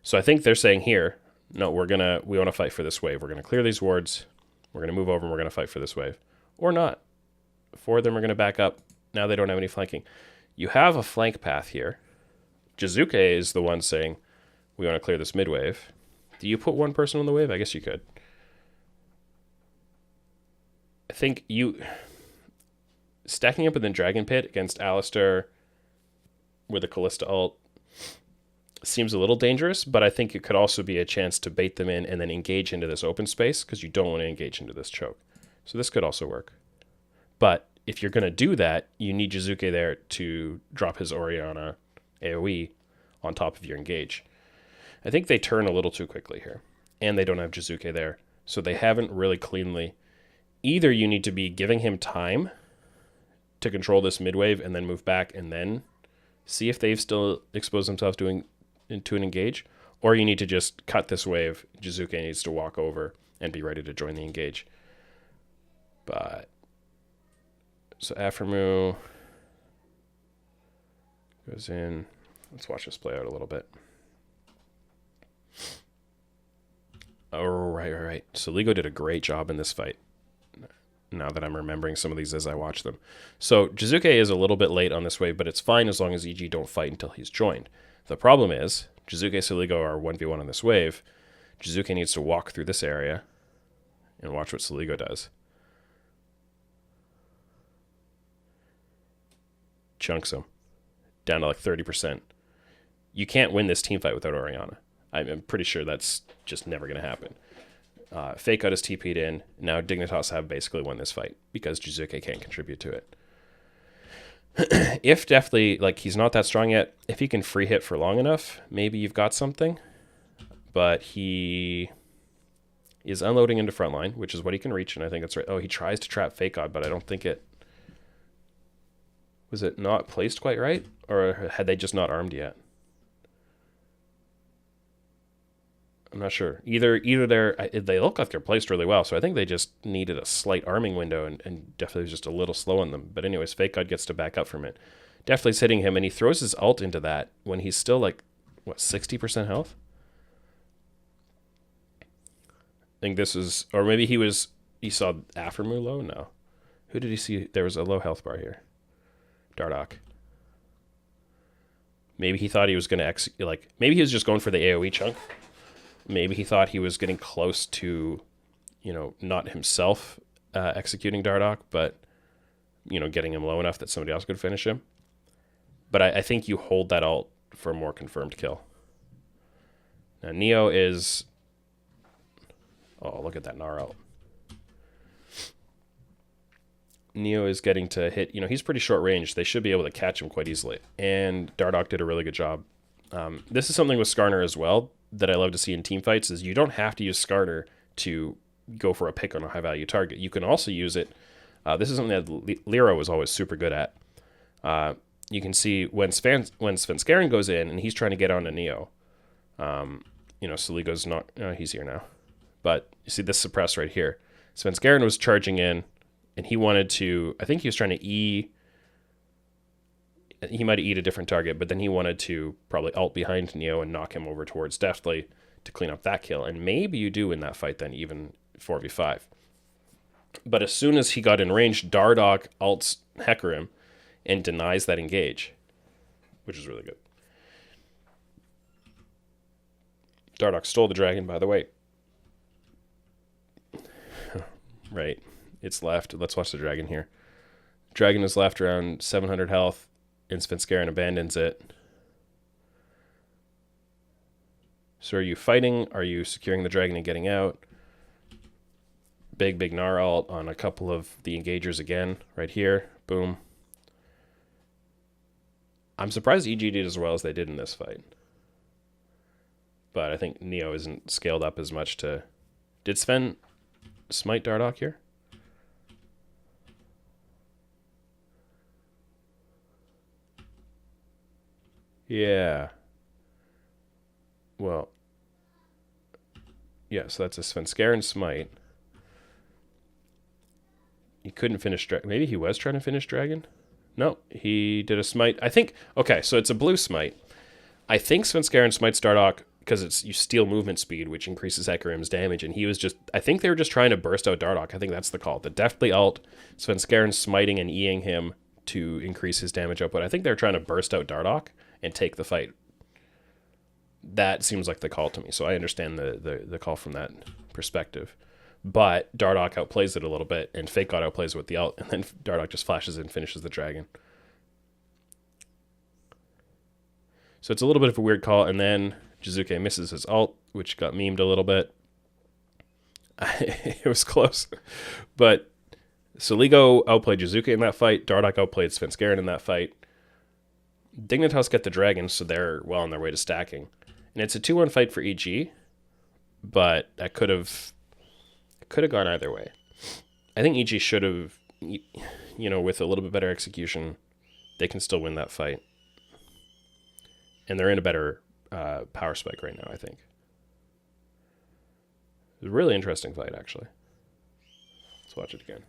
So I think they're saying here, no, we want to fight for this wave. We're going to clear these wards. We're going to move over and we're going to fight for this wave. Or not. 4 of them are going to back up. Now they don't have any flanking. You have a flank path here. Jizuke is the one saying, we want to clear this mid wave. Do you put one person on the wave? I guess you could. I think stacking up in the Dragon Pit against Alistar with a Kallista ult seems a little dangerous, but I think it could also be a chance to bait them in and then engage into this open space, because you don't want to engage into this choke. So this could also work. But if you're going to do that, you need Jizuke there to drop his Orianna AoE on top of your engage. I think they turn a little too quickly here, and they don't have Jizuke there, so they haven't really cleanly. Either you need to be giving him time to control this mid wave and then move back and then see if they've still exposed themselves to an engage, or you need to just cut this wave. Jizuke needs to walk over and be ready to join the engage. But so Aphromoo goes in. Let's watch this play out a little bit. Oh, right. So Ligo did a great job in this fight. Now that I'm remembering some of these as I watch them. So Jizuke is a little bit late on this wave, but it's fine as long as EG don't fight until he's joined. The problem is, Jizuke and Soligo are 1v1 on this wave. Jizuke needs to walk through this area and watch what Soligo does. Chunks him down to like 30%. You can't win this team fight without Orianna. I'm pretty sure that's just never going to happen. Fake Out is TP'd in. Now Dignitas have basically won this fight because Jizuke can't contribute to If definitely, like, he's not that strong yet, if he can free hit for long enough, maybe you've got something. But he is unloading into frontline, which is what he can reach, and I think that's right. Oh, he tries to trap Fake God, but I don't think it... Was it not placed quite right? Or had they just not armed yet? I'm not sure. Either they look like they're placed really well, so I think they just needed a slight arming window and definitely was just a little slow on them. But anyways, Fake God gets to back up from it. Definitely hitting him, and he throws his ult into that when he's still like, what, 60% health? I think this is, or maybe he saw Aftermoo low? No. Who did he see? There was a low health bar here. Dardoch. Maybe he thought he was going to maybe he was just going for the AoE chunk. Maybe he thought he was getting close to, not himself executing Dardoch, but, getting him low enough that somebody else could finish him. But I think you hold that ult for a more confirmed kill. Now, Neo is... Oh, look at that Gnar ult. Neo is getting to hit... he's pretty short range. They should be able to catch him quite easily. And Dardoch did a really good job. This is something with Skarner as well that I love to see in team fights, is you don't have to use Skarner to go for a pick on a high-value target. You can also use it... this is something that Lyra was always super good at. You can see when Svenskeren goes in and he's trying to get onto Neo. Soligo's not... he's here now. But you see this suppress right here. Svenskeren was charging in, and he wanted to... I think he was trying to E... He might have E'd a different target, but then he wanted to probably ult behind Neo and knock him over towards Deathly to clean up that kill. And maybe you do in that fight then, even 4v5. But as soon as he got in range, Dardoch ults Hecarim and denies that engage, which is really good. Dardoch stole the dragon, by the way. Right. It's left. Let's watch the dragon here. Dragon is left around 700 health, and Svenskeren abandons it. So are you fighting? Are you securing the dragon and getting out? Big Gnar ult on a couple of the engagers again, right here. Boom. I'm surprised EG did as well as they did in this fight. But I think Neo isn't scaled up as much to... Did Sven smite Dardoch here? Yeah. Well. Yeah, so that's a Svenskeren smite. He couldn't finish Dragon. Maybe he was trying to finish Dragon? No, he did a smite. I think... Okay, so it's a blue smite. I think Svenskeren smites Dardoch because you steal movement speed, which increases Hecarim's damage, and he was just... I think they were just trying to burst out Dardoch. I think that's the call. The Deathly ult, Svenskeren smiting and Eing him to increase his damage output. I think they're trying to burst out Dardoch and take the fight. That seems like the call to me, so I understand the call from that perspective. But Dardoch outplays it a little bit, and Fake God outplays it with the ult, and then Dardoch just flashes and finishes the dragon. So it's a little bit of a weird call, and then Jizuke misses his ult, which got memed a little bit. It was close. But Soligo outplayed Jizuke in that fight. Dardoch outplayed Svenskeren in that fight. Dignitas get the dragon, so they're well on their way to stacking. And it's a 2-1 fight for EG, but that could have gone either way. I think EG should have, with a little bit better execution, they can still win that fight. And they're in a better power spike right now, I think. It was a really interesting fight, actually. Let's watch it again.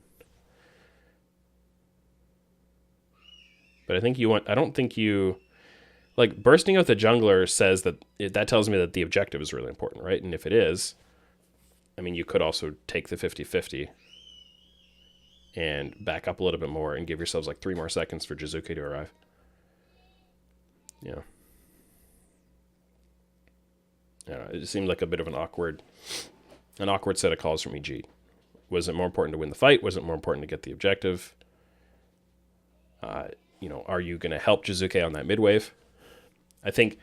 But I don't think you... Like, bursting out the jungler says that... That tells me that the objective is really important, right? And if it is... I mean, you could also take the 50-50 and back up a little bit more and give yourselves like 3 more seconds for Jizuke to arrive. Yeah. It seemed like a bit of an awkward set of calls from EG. Was it more important to win the fight? Was it more important to get the objective? Are you going to help Jizuke on that mid wave? I think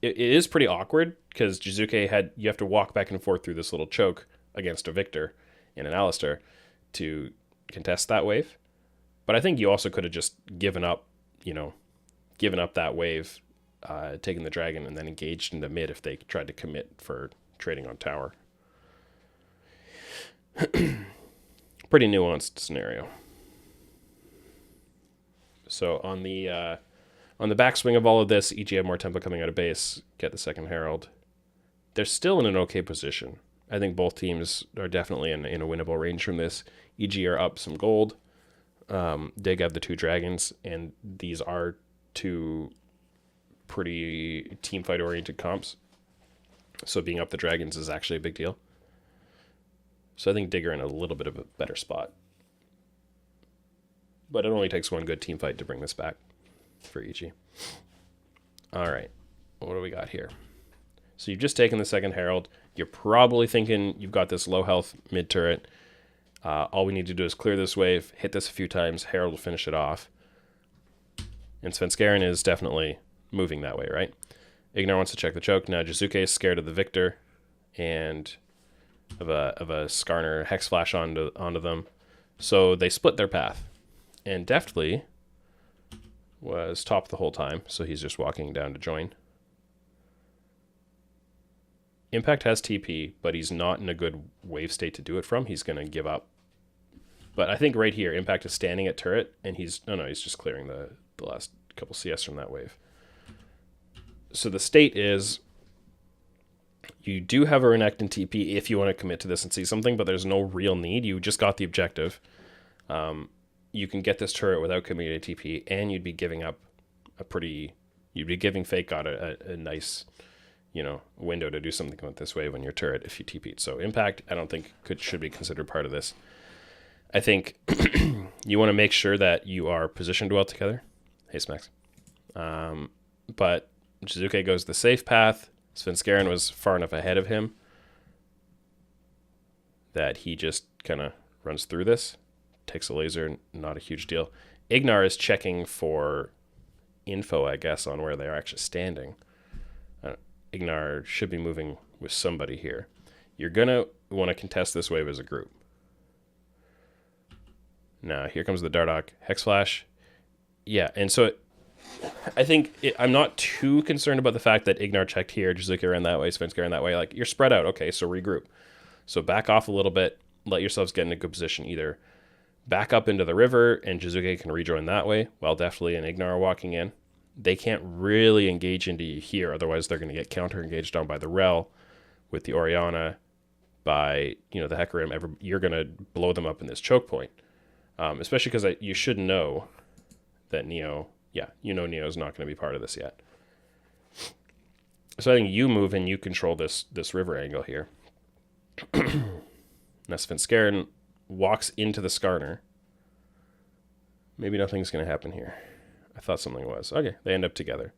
it is pretty awkward because Jizuke you have to walk back and forth through this little choke against a Victor and an Alistar to contest that wave. But I think you also could have just given up you know, given up that wave, taking the dragon, and then engaged into mid if they tried to commit for trading on tower. Pretty nuanced scenario. So on the backswing of all of this, EG have more tempo coming out of base, get the second Herald. They're still in an okay position. I think both teams are definitely in a winnable range from this. EG are up some gold. Dig have the 2 dragons, and these are 2 pretty team fight oriented comps. So being up the dragons is actually a big deal. So I think Dig are in a little bit of a better spot. But it only takes one good team fight to bring this back for EG. All right, what do we got here? So you've just taken the second Herald. You're probably thinking you've got this low health mid turret. All we need to do is clear this wave, hit this a few times, Herald will finish it off. And Svenskeren is definitely moving that way, right? Ignar wants to check the choke. Now Jizuke is scared of the Victor and of a Skarner Hex Flash onto them. So they split their path. And Deftly was top the whole time, so he's just walking down to join. Impact has TP, but he's not in a good wave state to do it from. He's going to give up. But I think right here, Impact is standing at turret, and he's just clearing the last couple CS from that wave. So the state is, you do have a Renekton TP if you want to commit to this and see something, but there's no real need. You just got the objective. You can get this turret without committing a TP, and you'd be giving up you'd be giving Fake God a nice, window to do something with this wave on your turret if you TP'd. So Impact, I don't think should be considered part of this. I think you want to make sure that you are positioned well together. Hey, Smacks. But Jizuke goes the safe path. Svenskeren was far enough ahead of him that he just kind of runs through this. Takes a laser, not a huge deal. Ignar is checking for info, I guess, on where they're actually standing. Ignar should be moving with somebody here. You're going to want to contest this wave as a group. Now, here comes the Dardoch Hex Flash. Yeah, and so I think I'm not too concerned about the fact that Ignar checked here, Jizuke ran that way, Svenskeren ran that way. Like, you're spread out. Okay, so regroup. So back off a little bit. Let yourselves get in a good position. Either back up into the river and Jizuke can rejoin that way while Deftly and Ignar are walking in. They can't really engage into you here, otherwise they're going to get counter-engaged on by the Rel with the Orianna, by the Hecarim. You're going to blow them up in this choke point. Especially because you should know that Neo's not going to be part of this yet. So I think you move and you control this river angle here. Now Svenskeren walks into the Skarner. Maybe nothing's going to happen here. I thought something was. Okay, they end up together.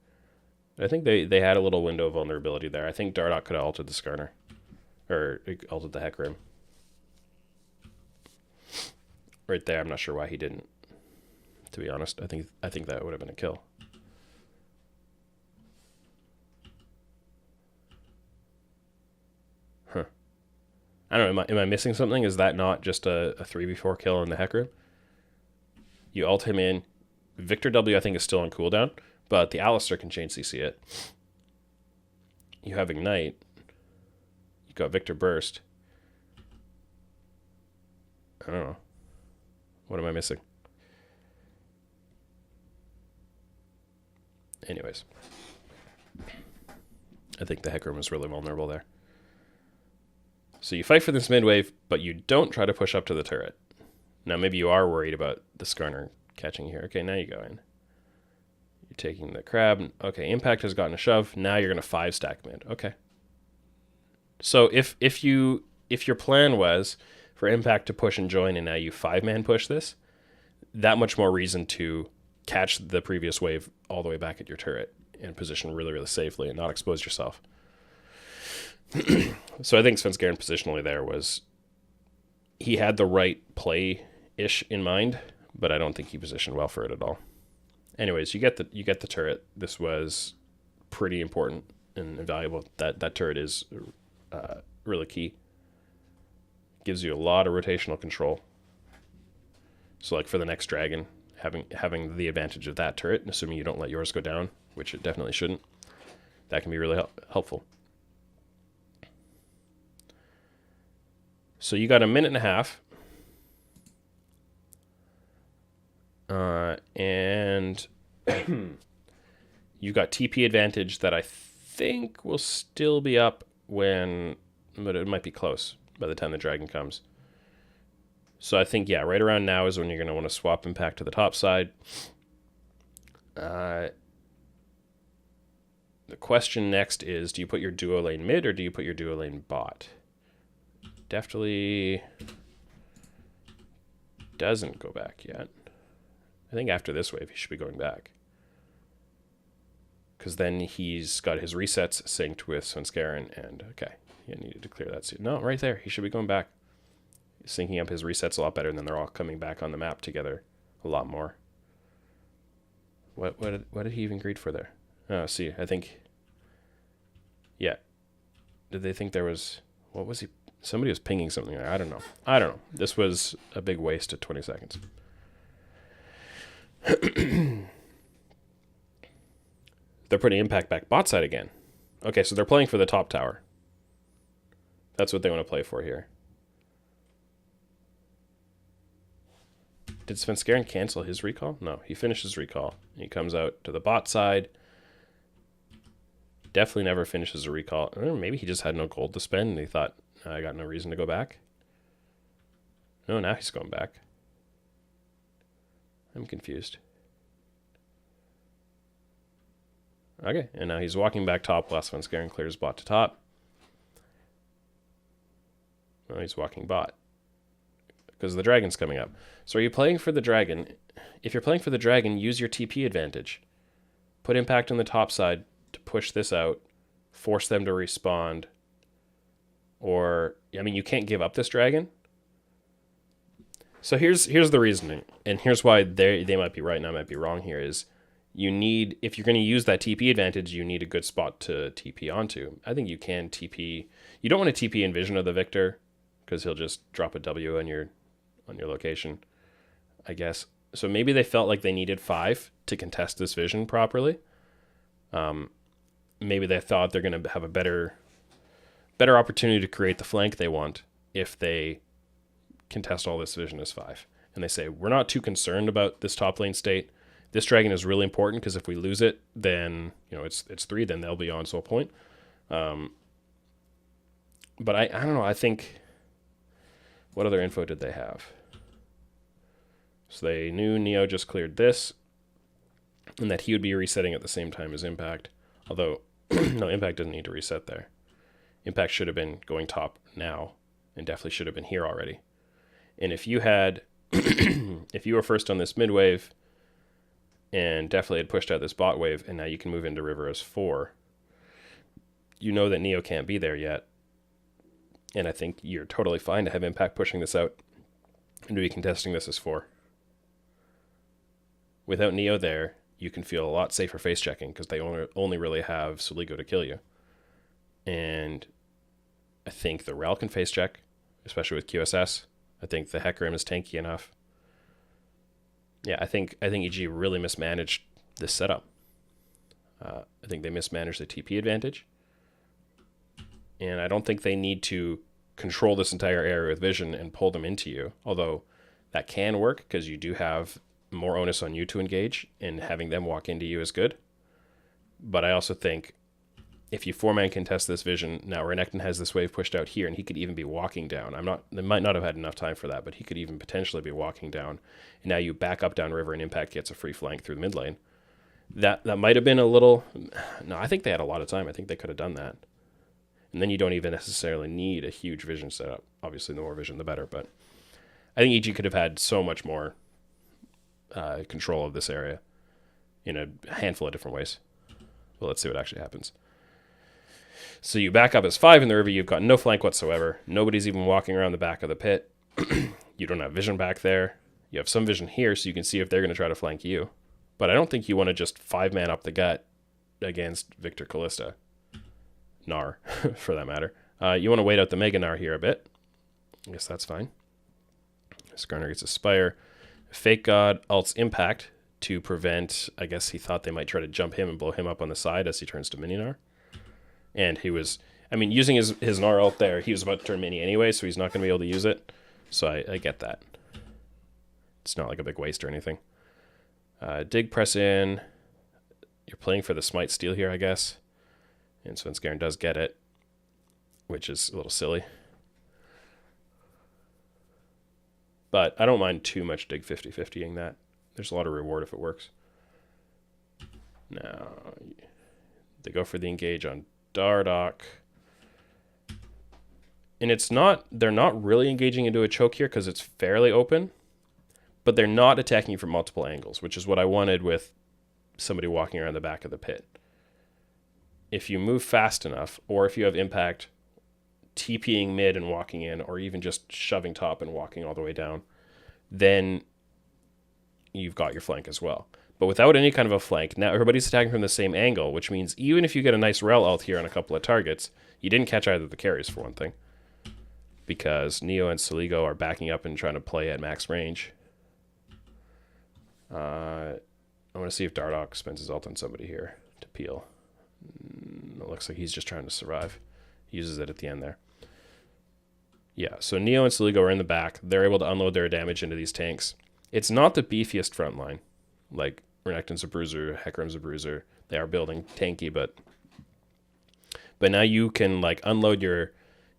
I think they had a little window of vulnerability there. I think Dardoch could have altered the Skarner. Or altered the Hecarim. Right there, I'm not sure why he didn't. To be honest, I think that would have been a kill. Huh. I don't know, am I missing something? Is that not just a 3v4 kill in the Hecarim? You ult him in. Victor W, I think, is still on cooldown, but the Alistar can chain CC it. You have Ignite. You got Victor Burst. I don't know. What am I missing? Anyways. I think the Hecarim is really vulnerable there. So you fight for this mid wave, but you don't try to push up to the turret. Now maybe you are worried about the Skarner catching here. Okay, now you go in. You're taking the crab. Okay, Impact has gotten a shove. Now you're going to 5-stack mid. Okay. So if your plan was for Impact to push and join and now you 5-man push this, that much more reason to catch the previous wave all the way back at your turret and position really, really safely and not expose yourself. So I think Svenskeren positionally there was, he had the right play-ish in mind, but I don't think he positioned well for it at all. Anyways, you get the turret. This was pretty important and valuable. That turret is really key. Gives you a lot of rotational control. So like for the next dragon, having the advantage of that turret, assuming you don't let yours go down, which it definitely shouldn't. That can be really helpful. So you got a minute and a half. And you got TP advantage that I think will still be up but it might be close by the time the dragon comes. So I think, yeah, right around now is when you're going to want to swap impact to the top side. The question next is, do you put your duo lane mid or do you put your duo lane bot? Definitely doesn't go back yet. I think after this wave, he should be going back. Because then he's got his resets synced with Svenskeren, and okay, he needed to clear that suit. No, right there, he should be going back. He's syncing up his resets a lot better, and then they're all coming back on the map together a lot more. What did he even greet for there? Oh, see, I think, yeah. Did they think there was, what was he, somebody was pinging something there. I don't know. This was a big waste of 20 seconds. They're putting impact back bot side again. Okay, so they're playing for the top tower. That's what they want to play for here. Did Svenskeren cancel his recall? No, he finished his recall. He comes out to the bot side. Definitely never finishes a recall. Or maybe he just had no gold to spend and he thought, I got no reason to go back. No, now he's going back. I'm confused. Okay, and now he's walking back top while Svenskeren clears bot to top. Oh, he's walking bot. Because the dragon's coming up. So are you playing for the dragon? If you're playing for the dragon, use your TP advantage. Put impact on the top side to push this out. Force them to respawn. Or, I mean, you can't give up this dragon. So here's the reasoning. And here's why they might be right and I might be wrong here is you need, if you're going to use that TP advantage, you need a good spot to TP onto. I think you can TP. You don't want to TP in vision of the victor because he'll just drop a W on your location, I guess. So maybe they felt like they needed 5 to contest this vision properly. Maybe they thought they're going to have a better opportunity to create the flank they want if they contest all this vision as 5. And they say, we're not too concerned about this top lane state. This dragon is really important because if we lose it, then it's 3, then they'll be on soul point. But I don't know. I think, what other info did they have? So they knew Neo just cleared this and that he would be resetting at the same time as Impact. Although, no, Impact doesn't need to reset there. Impact should have been going top now and definitely should have been here already. And if you had, if you were first on this mid wave and definitely had pushed out this bot wave and now you can move into river as 4, you know that Neo can't be there yet. And I think you're totally fine to have Impact pushing this out and to be contesting this as 4. Without Neo there, you can feel a lot safer face checking because they only really have Suligo to kill you. And I think the Rel can face check, especially with QSS. I think the Hecarim is tanky enough. Yeah, I think EG really mismanaged this setup. I think they mismanaged the TP advantage. And I don't think they need to control this entire area with vision and pull them into you. Although that can work because you do have more onus on you to engage and having them walk into you is good. But I also think if you 4-man contest this vision, now Renekton has this wave pushed out here and he could even be walking down. They might not have had enough time for that, but he could even potentially be walking down. And now you back up down river and Impact gets a free flank through the mid lane. That might have been a little, no, I think they had a lot of time. I think they could have done that. And then you don't even necessarily need a huge vision setup. Obviously, the more vision, the better. But I think EG could have had so much more control of this area in a handful of different ways. Well, let's see what actually happens. So you back up as 5 in the river. You've got no flank whatsoever. Nobody's even walking around the back of the pit. You don't have vision back there. You have some vision here, so you can see if they're going to try to flank you. But I don't think you want to just 5-man up the gut against Victor Callista. Gnar, for that matter. You want to wait out the Mega Gnar here a bit. I guess that's fine. Skarner gets a Spire. Fake God ults Impact to prevent, I guess he thought they might try to jump him and blow him up on the side as he turns to Mini-Gnar. And he was, I mean, using his Gnar ult there, he was about to turn Mini anyway, so he's not going to be able to use it. So I get that. It's not like a big waste or anything. Dig press in. You're playing for the Smite steal here, I guess. And Svenskeren does get it, which is a little silly. But I don't mind too much Dig 50-50ing that. There's a lot of reward if it works. Now, they go for the engage on Dardoch. And it's not, they're not really engaging into a choke here because it's fairly open. But they're not attacking you from multiple angles, which is what I wanted with somebody walking around the back of the pit. If you move fast enough, or if you have Impact TPing mid and walking in, or even just shoving top and walking all the way down, then you've got your flank as well. But without any kind of a flank, now everybody's attacking from the same angle, which means even if you get a nice rel ult here on a couple of targets, you didn't catch either of the carries for one thing. Because Neo and Soligo are backing up and trying to play at max range. I want to see if Dardoch spends his ult on somebody here to peel. It looks like he's just trying to survive. He uses it at the end there. Yeah, so Neo and Soligo are in the back. They're able to unload their damage into these tanks. It's not the beefiest front line. Like, Renekton's a bruiser, Hecarim's a bruiser. They are building tanky, but now you can, like, unload your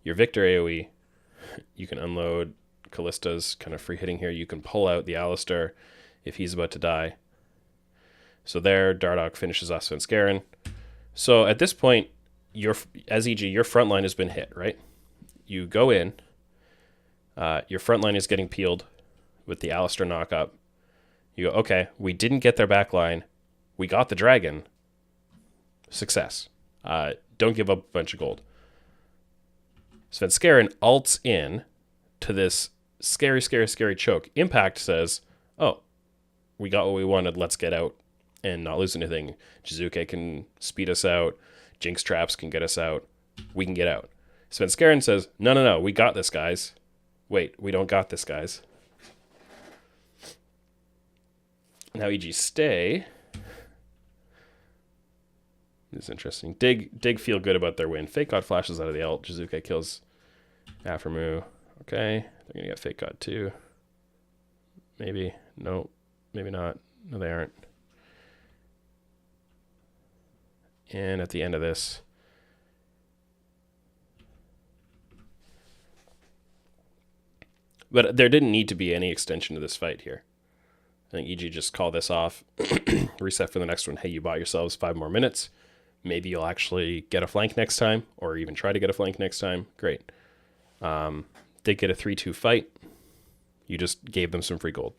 Victor AoE. You can unload Kallista's kind of free hitting here. You can pull out the Alistar if he's about to die. So there, Dardoch finishes off Svenskeren. So at this point, as EG, your front line has been hit, right? You go in. Your front line is getting peeled with the Alistar knock-up. You go, okay, we didn't get their back line. We got the dragon. Success. Don't give up a bunch of gold. Svenskeren ults in to this scary, scary, scary choke. Impact says, oh, we got what we wanted. Let's get out and not lose anything. Jizuke can speed us out. Jinx traps can get us out. We can get out. Svenskeren says, no, we got this, guys. Wait, we don't got this, guys. Now EG stay. This is interesting. Dig feel good about their win. Fake God flashes out of the ult. Jizuke kills Aphromoo. Okay, they're going to get Fake God too. Maybe. No, maybe not. No, they aren't. And at the end of this, but there didn't need to be any extension to this fight here. I think EG just call this off, reset for the next one. Hey, you bought yourselves 5 more minutes. Maybe you'll actually get a flank next time, or even try to get a flank next time. Great. Did get a 3-2 fight. You just gave them some free gold,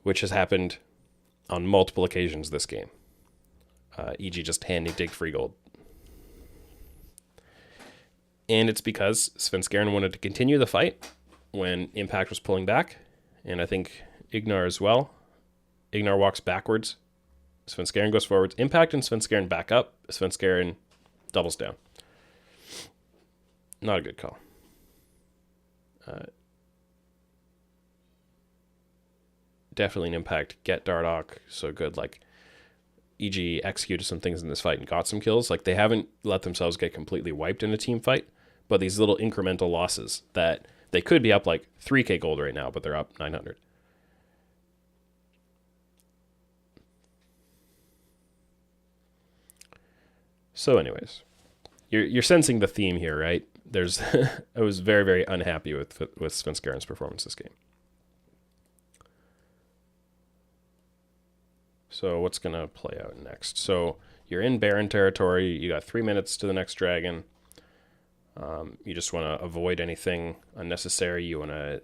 which has happened on multiple occasions this game. EG just handing Dig free gold. And it's because Svenskeren wanted to continue the fight when Impact was pulling back. And I think Ignar as well. Ignar walks backwards. Svenskeren goes forwards. Impact and Svenskeren back up. Svenskeren doubles down. Not a good call. Definitely an Impact. Get Dardoch. So good. Like, EG executed some things in this fight and got some kills. Like, they haven't let themselves get completely wiped in a team fight. But these little incremental losses that they could be up like 3k gold right now, but they're up 900. So anyways, you're sensing the theme here, right? There's I was very, very unhappy with Svenskeren's performance this game. So what's going to play out next? So you're in Baron territory. You got 3 minutes to the next dragon. You just want to avoid anything unnecessary. You want to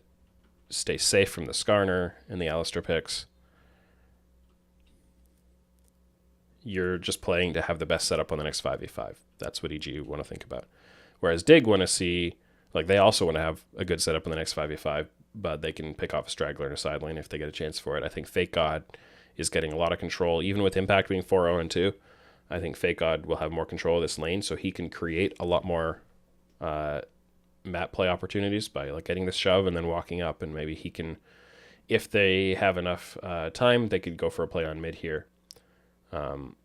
stay safe from the Skarner and the Alistar picks. You're just playing to have the best setup on the next 5v5. That's what EG want to think about. Whereas Dig want to see, like, they also want to have a good setup on the next 5v5, but they can pick off a straggler in a side lane if they get a chance for it. I think Fake God is getting a lot of control, even with Impact being 4-0-2. I think Fake God will have more control of this lane, so he can create a lot more map play opportunities by like getting the shove and then walking up, and maybe he can if they have enough time, they could go for a play on mid here. So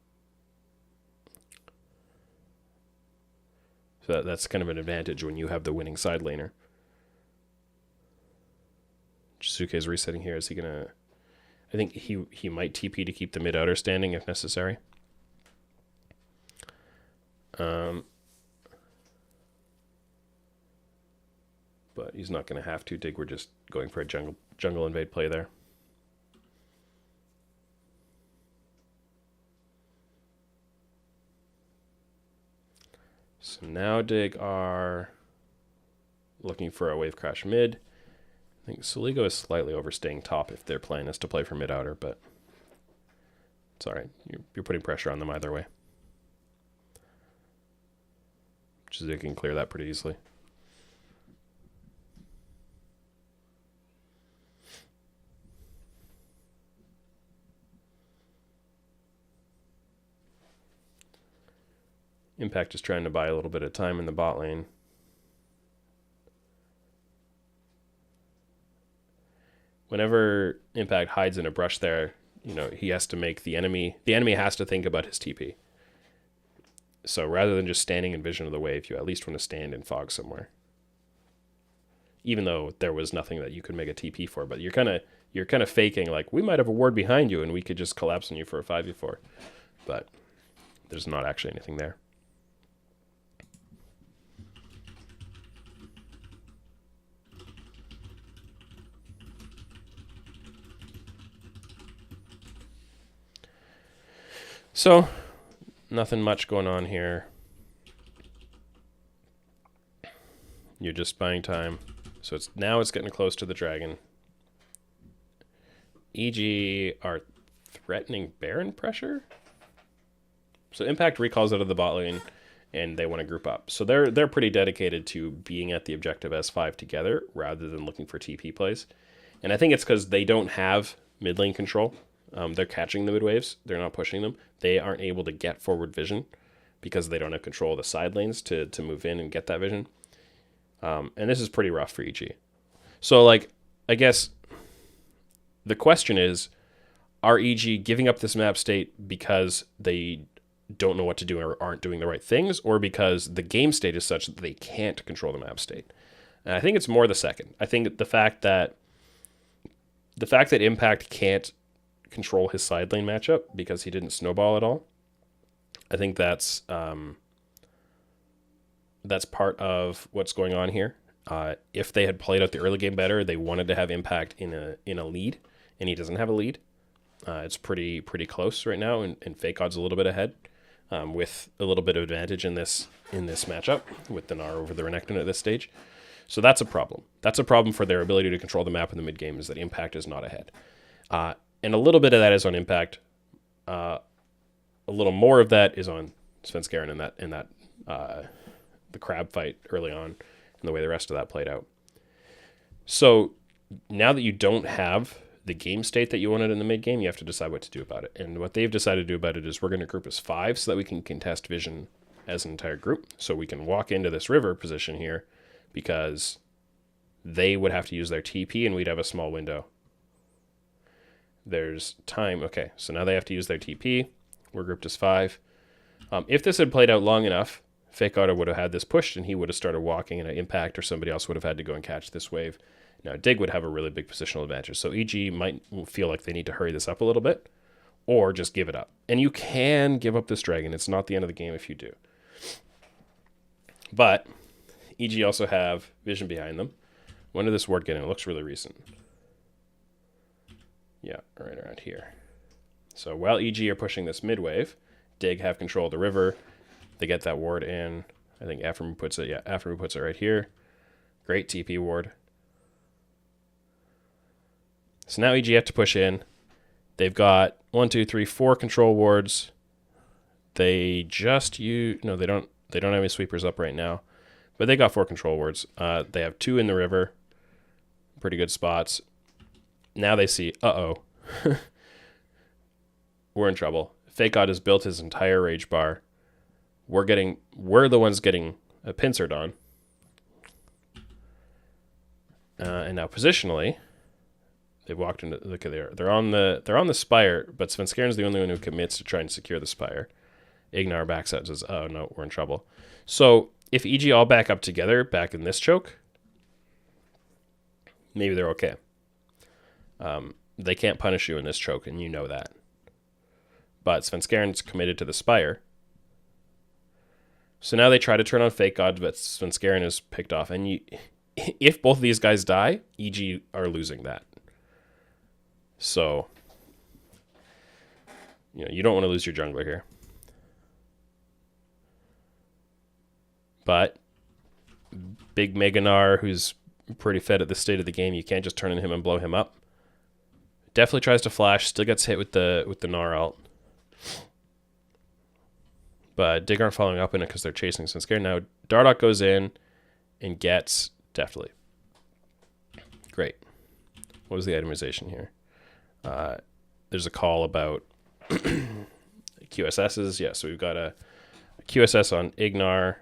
that's kind of an advantage when you have the winning side laner. Jisuke is resetting here. Is he going to... I think he might TP to keep the mid outer standing if necessary. But he's not going to have to. Dig, we're just going for a jungle invade play there. So now Dig are looking for a wave crash mid. I think Soligo is slightly overstaying top if their plan is to play for mid outer, but it's alright. You're putting pressure on them either way. Which is they can clear that pretty easily. Impact is trying to buy a little bit of time in the bot lane. Whenever Impact hides in a brush there, you know, he has to make the enemy has to think about his TP. So rather than just standing in vision of the wave, you at least want to stand in fog somewhere. Even though there was nothing that you could make a TP for, but you're kind of faking like we might have a ward behind you and we could just collapse on you for a 5v4. But there's not actually anything there. So, nothing much going on here. You're just buying time. So now it's getting close to the dragon. EG are threatening Baron pressure. So Impact recalls out of the bot lane and they want to group up. So they're pretty dedicated to being at the objective S5 together rather than looking for TP plays. And I think it's because they don't have mid lane control. They're catching the mid waves. They're not pushing them. They aren't able to get forward vision because they don't have control of the side lanes to move in and get that vision. And this is pretty rough for EG. So, like, I guess the question is, are EG giving up this map state because they don't know what to do or aren't doing the right things, or because the game state is such that they can't control the map state? And I think it's more the second. I think the fact that Impact can't control his side lane matchup because he didn't snowball at all, I think that's part of what's going on here. If they had played out the early game better, they wanted to have Impact in a lead, and he doesn't have a lead. It's pretty close right now, and Fake Odd's a little bit ahead, with a little bit of advantage in this matchup with the Gnar over the Renekton at this stage. So that's a problem. That's a problem for their ability to control the map in the mid game, is that Impact is not ahead. And a little bit of that is on Impact. A little more of that is on Svenskeren in that the crab fight early on, and the way the rest of that played out. So now that you don't have the game state that you wanted in the mid game, you have to decide what to do about it. And what they've decided to do about it is we're going to group as 5 so that we can contest vision as an entire group. So we can walk into this river position here because they would have to use their TP and we'd have a small window. There's time. Okay, so now they have to use their TP. We're grouped as 5. If this had played out long enough, Fake Otter would have had this pushed and he would have started walking, and an Impact or somebody else would have had to go and catch this wave. Now, Dig would have a really big positional advantage. So EG might feel like they need to hurry this up a little bit or just give it up. And you can give up this dragon. It's not the end of the game if you do. But EG also have vision behind them. When did this ward get in? It looks really recent. Yeah, right around here. So while EG are pushing this mid wave, Dig have control of the river. They get that ward in. I think Afrim puts it. Yeah, Afrim puts it right here. Great TP ward. So now EG have to push in. They've got 1, 2, 3, 4 control wards. They just use they don't have any sweepers up right now, but they got 4 control wards. They have 2 in the river. Pretty good spots. Now they see, we're in trouble. Fake God has built his entire rage bar. We're the ones getting pincered on. And now positionally, They've walked into, look at there. They're on the spire, but Svenskeren the only one who commits to try and secure the spire. Ignar backs out and says, "Oh no, we're in trouble." So if EG all back up together back in this choke, maybe they're okay. They can't punish you in this choke, and you know that. But Svenskeren's committed to the spire. So now they try to turn on Fake God, but Svenskeren is picked off. And if both of these guys die, EG are losing that. So, you don't want to lose your jungler here. But big Meganar, who's pretty fed at this state of the game, you can't just turn on him and blow him up. Definitely tries to flash, still gets hit with the Gnar ult. But Dig aren't following up in it because they're chasing Svenskeren. Now Dardoch goes in and gets Deftly. Great. What was the itemization here? There's a call about QSSs. Yeah, so we've got a QSS on Ignar.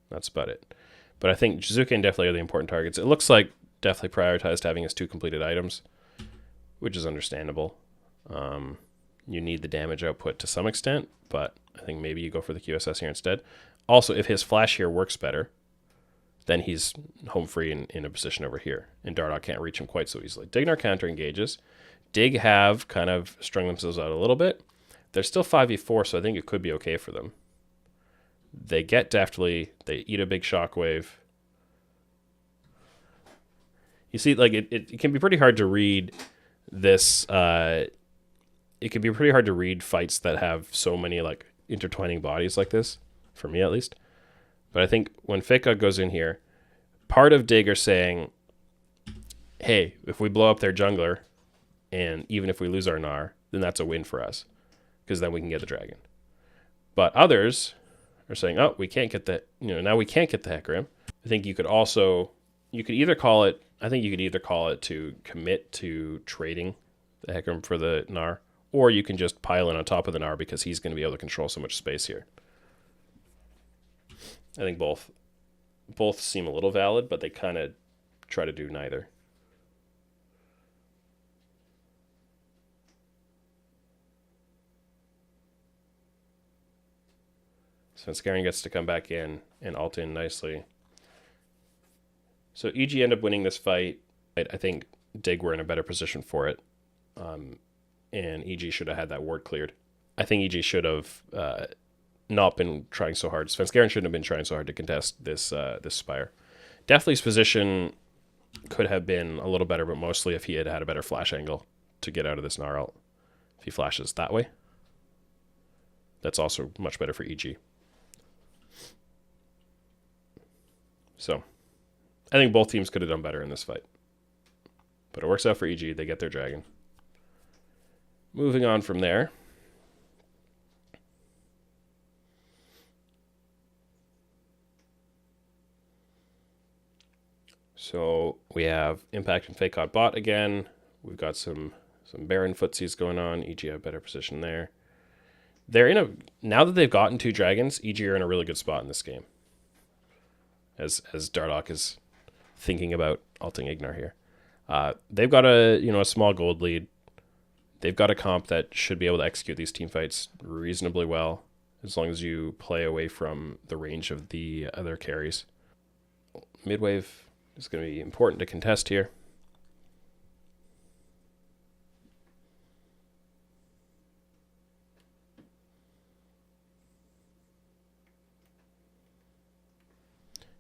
That's about it. But I think Jizuke and Deftly are the important targets. It looks like Deftly prioritized having his 2 completed items, which is understandable. You need the damage output to some extent, but I think maybe you go for the QSS here instead. Also, if his flash here works better, then he's home free in a position over here, and Dardoch can't reach him quite so easily. Dignar counter engages. Dig have kind of strung themselves out a little bit. They're still 5v4, so I think it could be okay for them. They get Deftly. They eat a big shockwave. You see, like, it can be pretty hard to read this. It can be pretty hard to read fights that have so many, like, intertwining bodies like this, for me at least. But I think when Feka goes in here, part of Dig are saying, hey, if we blow up their jungler, and even if we lose our Gnar, then that's a win for us, because then we can get the dragon. But others are saying, oh, we can't get the, now we can't get the Hecarim. I think you could either call it to commit to trading the Hecarim for the Gnar, or you can just pile in on top of the Gnar because he's going to be able to control so much space here. I think both seem a little valid, but they kind of try to do neither. Svenskeren gets to come back in and ult in nicely. So EG end up winning this fight. I think Dig were in a better position for it. And EG should have had that ward cleared. I think EG should have not been trying so hard. Svenskeren shouldn't have been trying so hard to contest this Spire. Deftly's position could have been a little better, but mostly if he had had a better flash angle to get out of this Gnar ult. If he flashes that way, that's also much better for EG. So I think both teams could have done better in this fight. But it works out for EG. They get their dragon. Moving on from there. So we have Impact and Fake Out bot again. We've got some Baron footsies going on. EG have a better position there. They're now that they've gotten 2 dragons, EG are in a really good spot in this game. As Dardoch is thinking about ulting Ignar here. They've got a small gold lead. They've got a comp that should be able to execute these team fights reasonably well, as long as you play away from the range of the other carries. Midwave is going to be important to contest here.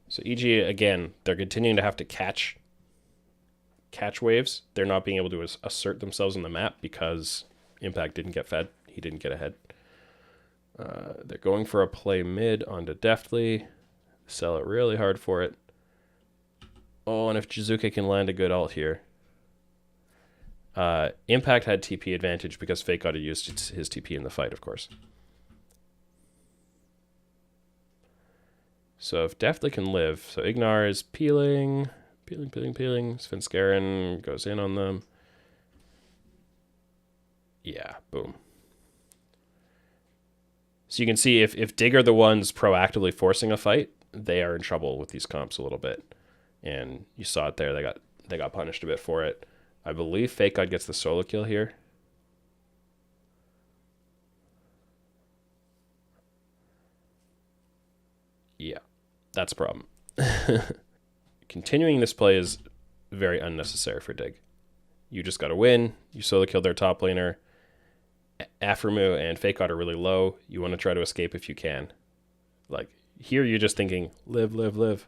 So EG, again, they're continuing to have to catch waves. They're not being able to assert themselves on the map because Impact didn't get fed. He didn't get ahead. They're going for a play mid onto Deftly. Sell it really hard for it. Oh, and if Jizuke can land a good ult here. Impact had TP advantage because Fake God had used his TP in the fight, of course. So if Deftly can live, so Ignar is peeling. Svenskeren goes in on them. Yeah, boom. So you can see if Dig are the ones proactively forcing a fight, they are in trouble with these comps a little bit. And you saw it there. They got punished a bit for it. I believe Fake God gets the solo kill here. Yeah, that's a problem. Continuing this play is very unnecessary for Dig. You just got to win. You solo kill their top laner. Aphromu and Fake God are really low. You want to try to escape if you can. Like, here you're just thinking, live, live, live.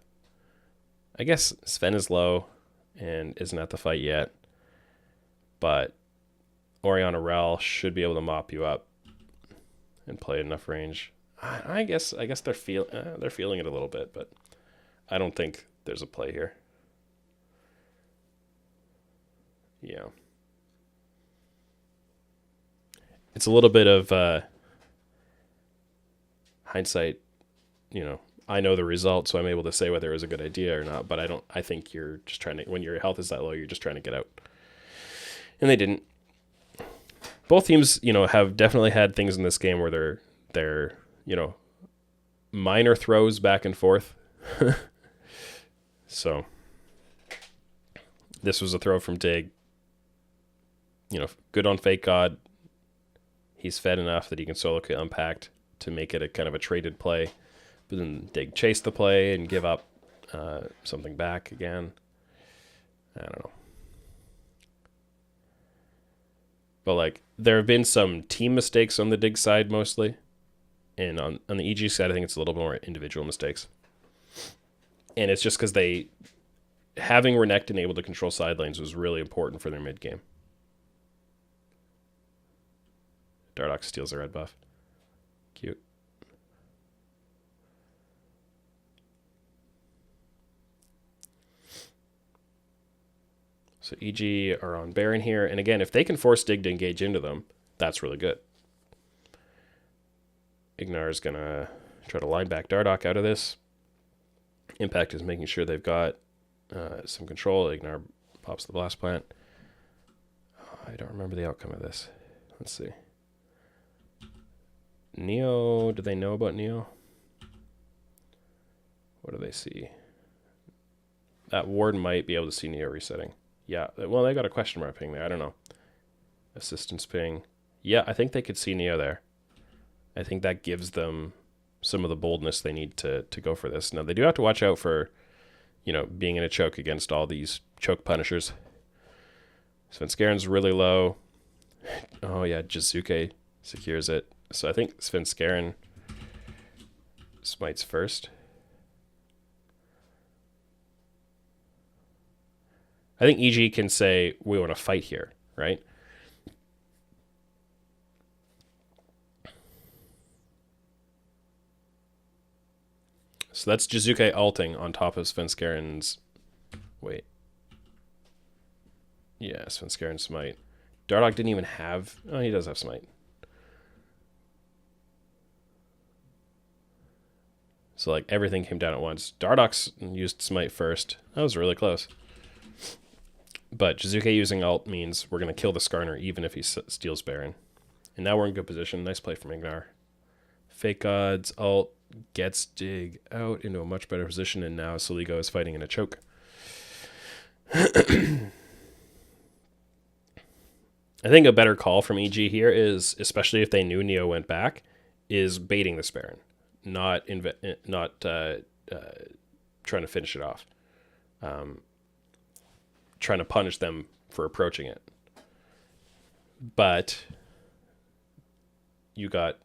I guess Sven is low and isn't at the fight yet. But Orianna Rel should be able to mop you up and play enough range. I guess they're feeling it a little bit, but I don't think there's a play here. Yeah. It's a little bit of hindsight, you know. I know the result, so I'm able to say whether it was a good idea or not, but I think you're just trying to, when your health is that low, you're just trying to get out. And they didn't. Both teams, you know, have definitely had things in this game where they're, you know, minor throws back and forth. So this was a throw from Dig. You know, good on Fake God. He's fed enough that he can solo kill Impact to make it a kind of a traded play. But then Dig chase the play and give up something back again. I don't know. But, like, there have been some team mistakes on the Dig side mostly. And on the EG side, I think it's a little more individual mistakes. And it's just because having Renekton able to control side lanes was really important for their mid game. Dardoch steals the red buff. Cute. So EG are on Baron here. And again, if they can force Dig to engage into them, that's really good. Ignar is going to try to line back Dardoch out of this. Impact is making sure they've got some control. Ignar pops the blast plant. Oh, I don't remember the outcome of this. Let's see. Neo, do they know about Neo? What do they see? That ward might be able to see Neo resetting. Yeah, well, they got a question mark ping there. I don't know. Assistance ping. Yeah, I think they could see Neo there. I think that gives them some of the boldness they need to go for this. Now, they do have to watch out for, you know, being in a choke against all these choke punishers. Svenskaren's really low. Oh, yeah, Jizuke secures it. So I think Svenskaren smites first. I think EG can say, we want to fight here, right? So that's Jizuke ulting on top of Svenskaren's... Wait. Yeah, Svenskaren's smite. Dardoch didn't even have... Oh, he does have smite. So, like, everything came down at once. Dardoch's used smite first. That was really close. But Jizuke using ult means we're going to kill the Skarner even if he steals Baron. And now we're in good position. Nice play from Ignar. Fake God's ult gets Dig out into a much better position, and now Soligo is fighting in a choke. I think a better call from EG here is, especially if they knew Neo went back, is baiting this Baron, not trying to finish it off. Trying to punish them for approaching it. But you got,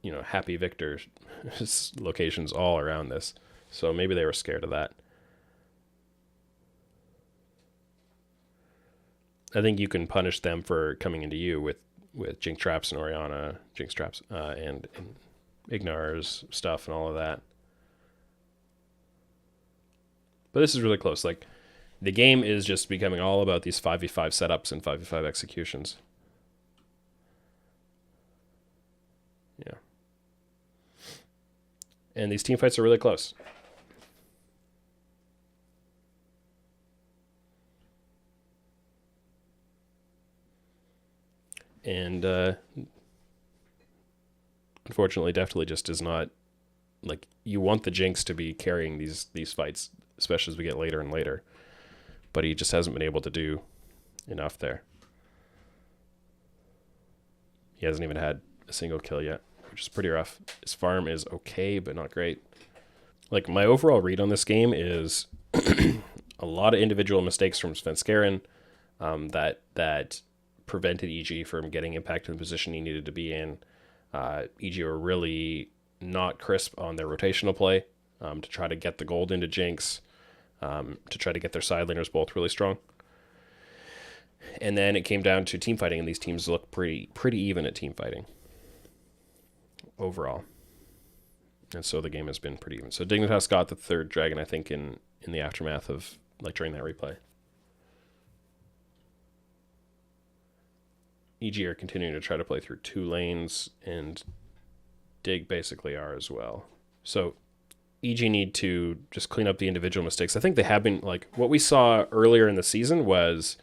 you know, Happy Victor locations all around this. So maybe they were scared of that. I think you can punish them for coming into you with Jinx Traps and Orianna, Jinx Traps, and Ignar's stuff and all of that. But this is really close. Like, the game is just becoming all about these 5v5 setups and 5v5 executions. Yeah. And these team fights are really close. And unfortunately, definitely just is not... Like, you want the Jinx to be carrying these fights, especially as we get later and later. But he just hasn't been able to do enough there. He hasn't even had a single kill yet, which is pretty rough. His farm is okay, but not great. Like, my overall read on this game is a lot of individual mistakes from Svenskeren that prevented EG from getting Impact in the position he needed to be in. EG were really not crisp on their rotational play to try to get the gold into Jinx, to try to get their side laners both really strong. And then it came down to team fighting, and these teams look pretty even at team fighting overall. And so the game has been pretty even. So Dignitas got the third dragon, I think, in the aftermath of, like, during that replay. EG are continuing to try to play through 2 lanes, and Dig basically are as well. So EG need to just clean up the individual mistakes. I think they have been, like, what we saw earlier in the season was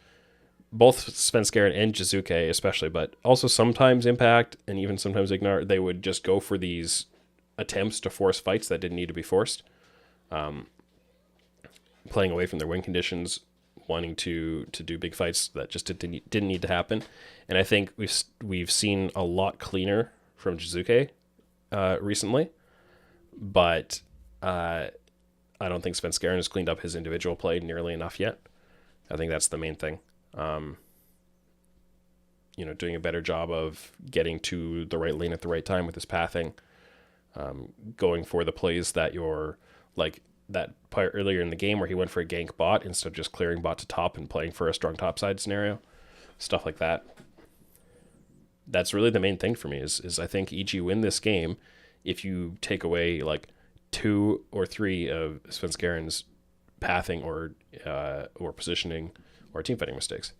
both Svenskeren and Jizuke especially, but also sometimes Impact and even sometimes Ignar, they would just go for these attempts to force fights that didn't need to be forced. Playing away from their win conditions, wanting to do big fights that just didn't need to happen. And I think we've seen a lot cleaner from Jizuke recently, but I don't think Svenskeren has cleaned up his individual play nearly enough yet. I think that's the main thing. Doing a better job of getting to the right lane at the right time with his pathing, going for the plays that you're, like that part earlier in the game where he went for a gank bot instead of just clearing bot to top and playing for a strong topside scenario, stuff like that. That's really the main thing for me is I think EG win this game if you take away like 2 or 3 of Svenskeren's pathing or positioning or teamfighting mistakes.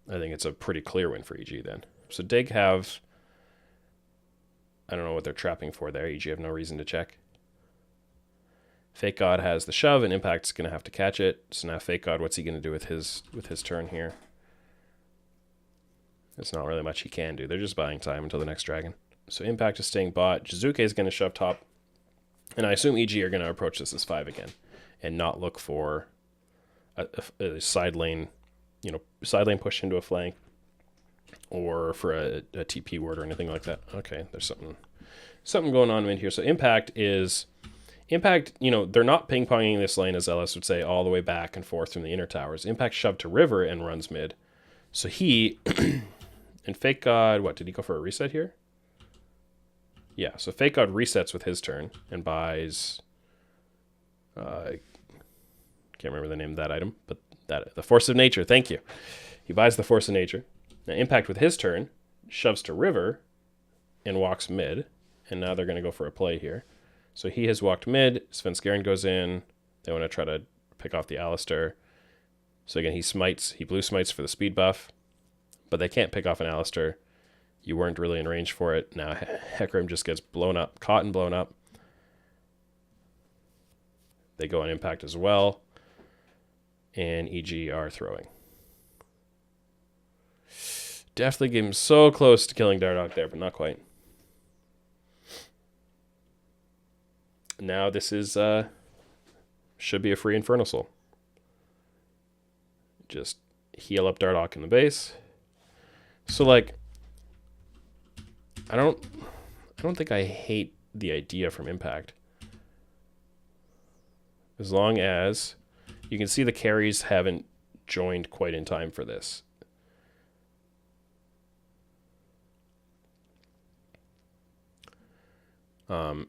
I think it's a pretty clear win for EG then. So Dig have, I don't know what they're trapping for there. EG have no reason to check. Fake God has the shove, and Impact's going to have to catch it. So now Fake God, what's he going to do with his turn here? There's not really much he can do. They're just buying time until the next dragon. So Impact is staying bot. Jizuke is going to shove top. And I assume EG are going to approach this as 5 again and not look for a side lane, side lane push into a flank or for a TP ward or anything like that. Okay, there's something going on in here. So Impact, they're not ping-ponging this lane, as Ellis would say, all the way back and forth from the inner towers. Impact shoved to river and runs mid. So he, and Fake God, what, did he go for a reset here? Yeah, so Fake God resets with his turn and buys, I can't remember the name of that item, but the Force of Nature, thank you. He buys the Force of Nature. Now Impact with his turn shoves to river and walks mid, and now they're going to go for a play here. So he has walked mid, Svenskeren goes in, they want to try to pick off the Alistar. So again, he blue smites for the speed buff, but they can't pick off an Alistar. You weren't really in range for it. Now Hecarim just gets blown up, caught and blown up. They go on Impact as well, and EG are throwing. Definitely getting so close to killing Dardoch there, but not quite. Now this is should be a free Infernal Soul. Just heal up Dardoch in the base. So like, I don't think I hate the idea from Impact. As long as you can see the carries haven't joined quite in time for this.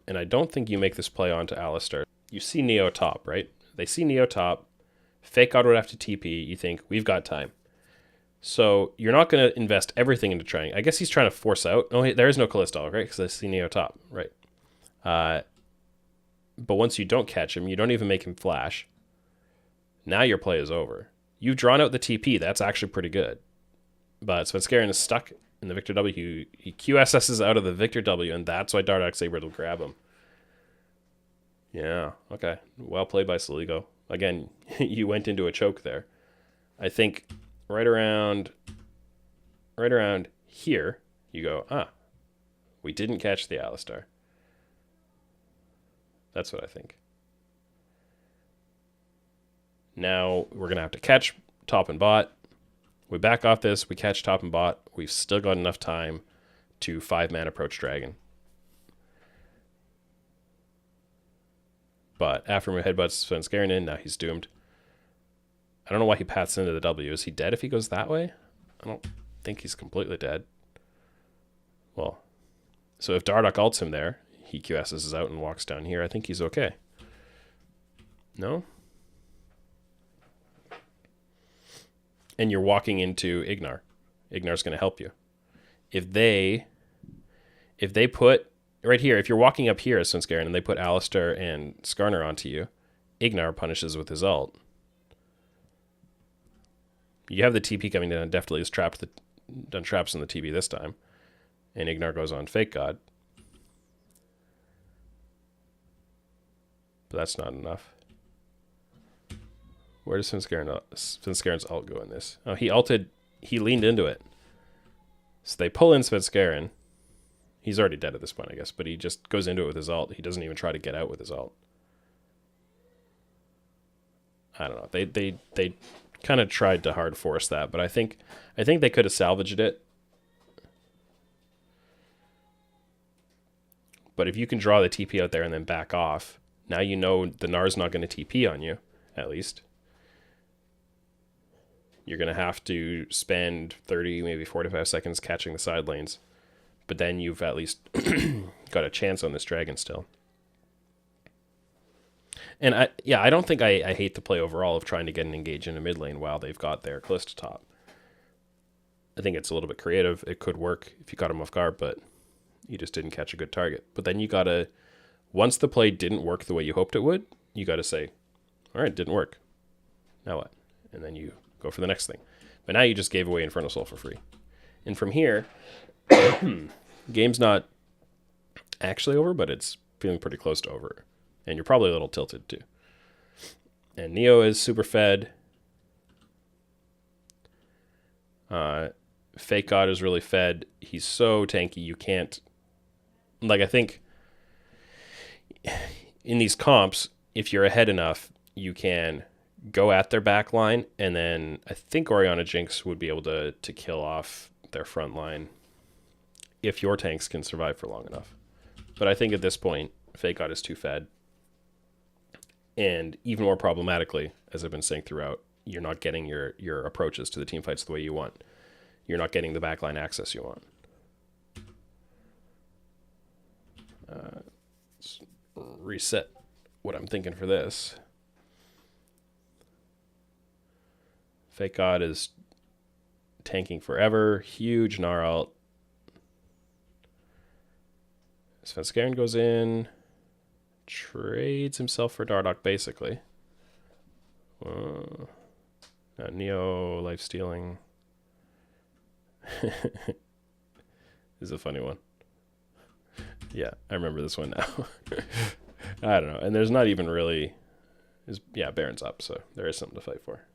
And I don't think you make this play onto Alistar. You see Neo top, right? They see Neo top. Fake God would have to TP. You think, we've got time. So you're not going to invest everything into trying. I guess he's trying to force out. Oh, there is no Callisto, right? Because I see Neo top, right? But once you don't catch him, you don't even make him flash. Now your play is over. You've drawn out the TP. That's actually pretty good. But Svenskeren is stuck in the Victor W. He QSS's out of the Victor W, and that's why Dardoch's able to grab him. Yeah, okay. Well played by Soligo. Again, you went into a choke there. I think right around here, you go, we didn't catch the Alistar. That's what I think. Now we're going to have to catch top and bot. We back off this. We catch top and bot. We've still got enough time to 5-man approach dragon. But after we headbutts Svenskeren in, now he's doomed. I don't know why he paths into the W. Is he dead if he goes that way? I don't think he's completely dead. Well, so if Dardoch ults him there, he QS's out and walks down here. I think he's okay. No? And you're walking into Ignar. Ignar's going to help you. If they put, right here, if you're walking up here as Svenskeren and they put Alistar and Skarner onto you, Ignar punishes with his ult. You have the TP coming down, definitely has done traps on the TP this time. And Ignar goes on Fake God. But that's not enough. Where does Svenskeren's ult go in this? Oh, he leaned into it. So they pull in Svenskeren. He's already dead at this point, I guess, but he just goes into it with his ult. He doesn't even try to get out with his ult. I don't know. They kind of tried to hard force that, but I think they could have salvaged it. But if you can draw the TP out there and then back off, now you know the Gnar's not going to TP on you, at least. You're going to have to spend 30, maybe 45 seconds catching the side lanes. But then you've at least got a chance on this dragon still. And I don't think I hate the play overall of trying to get an engage in a mid lane while they've got their Calista top. I think it's a little bit creative. It could work if you caught him off guard, but you just didn't catch a good target. But then you got to, once the play didn't work the way you hoped it would, you got to say, all right, it didn't work. Now what? And then you go for the next thing. But now you just gave away Infernal Soul for free. And from here, game's not actually over, but it's feeling pretty close to over. And you're probably a little tilted too. And Neo is super fed. Fake God is really fed. He's so tanky, you can't... Like, I think in these comps, if you're ahead enough, you can go at their back line, and then I think Orianna Jinx would be able to kill off their front line if your tanks can survive for long enough. But I think at this point, Fake God is too fed. And even more problematically, as I've been saying throughout, you're not getting your approaches to the team fights the way you want. You're not getting the backline access you want. Let's reset what I'm thinking for this. Fake God is tanking forever. Huge Gnar ult. Svenskeren goes in. Trades himself for Dardoch, basically. Neo life stealing. This is a funny one. Yeah, I remember this one now. I don't know. And there's not even really... Yeah, Baron's up, so there is something to fight for.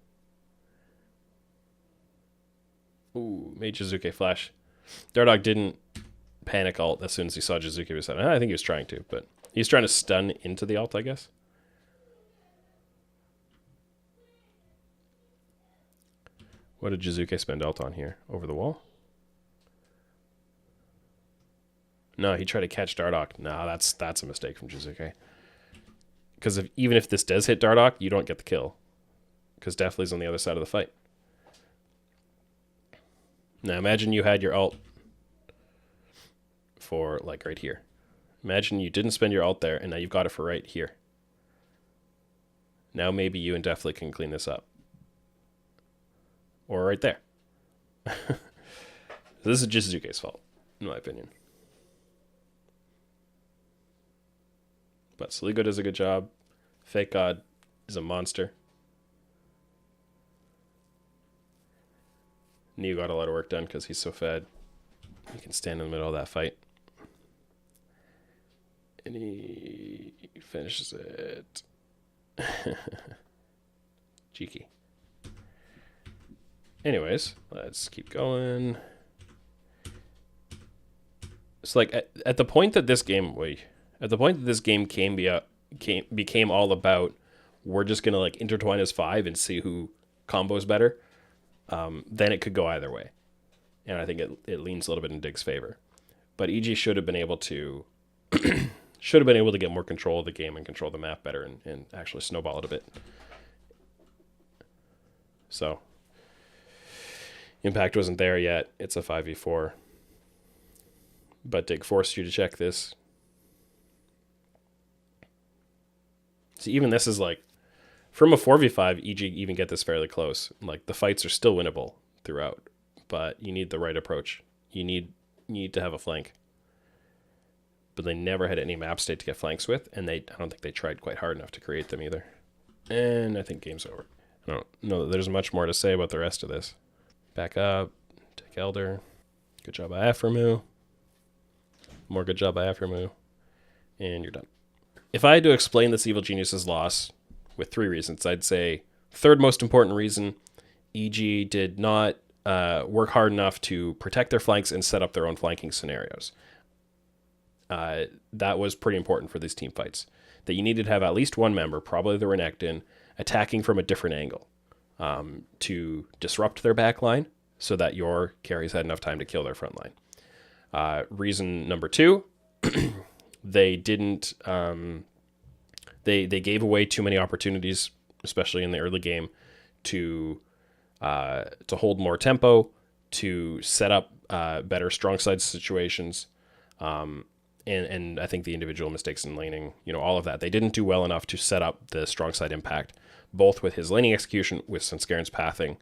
Ooh, made Jizuke flash. Dardoch didn't panic ult as soon as he saw Jizuke was set. I think he was trying to, but he's trying to stun into the ult, I guess. What did Jizuke spend ult on here? Over the wall? No, he tried to catch Dardoch. No, that's a mistake from Jizuke. Because even if this does hit Dardoch, you don't get the kill. Because Deathly's on the other side of the fight. Now imagine you had your ult for, like, right here. Imagine you didn't spend your ult there, and now you've got it for right here. Now maybe you and Deathly can clean this up. Or right there. This is Jizuke's fault, in my opinion. But Saligo does a good job. Fake God is a monster. Neo got a lot of work done because he's so fed. He can stand in the middle of that fight. And he finishes it. Cheeky. Anyways, let's keep going. It's like at the point that this game became all about, we're just gonna like intertwine as 5 and see who combos better. then it could go either way. And I think it leans a little bit in Dig's favor. But EG should have been able to get more control of the game and control the map better and actually snowball it a bit. So impact wasn't there yet. It's a 5v4. But Dig forced you to check this. See, even this is like, from a 4v5, EG even get this fairly close. Like, the fights are still winnable throughout, but you need the right approach. You need to have a flank. But they never had any map state to get flanks with, and I don't think they tried quite hard enough to create them either. And I think game's over. I don't know that there's much more to say about the rest of this. Back up, take Elder. Good job by Aframu. More good job by Aframu. And you're done. If I had to explain this Evil Genius's loss with 3 reasons, I'd say third most important reason, EG did not work hard enough to protect their flanks and set up their own flanking scenarios. That was pretty important for these team fights. That you needed to have at least one member, probably the Renekton, attacking from a different angle to disrupt their back line so that your carries had enough time to kill their front line. Reason number 2, they didn't... They gave away too many opportunities, especially in the early game, to hold more tempo, to set up better strong side situations, and I think the individual mistakes in laning, all of that. They didn't do well enough to set up the strong side impact, both with his laning execution, with Svenskaren's pathing,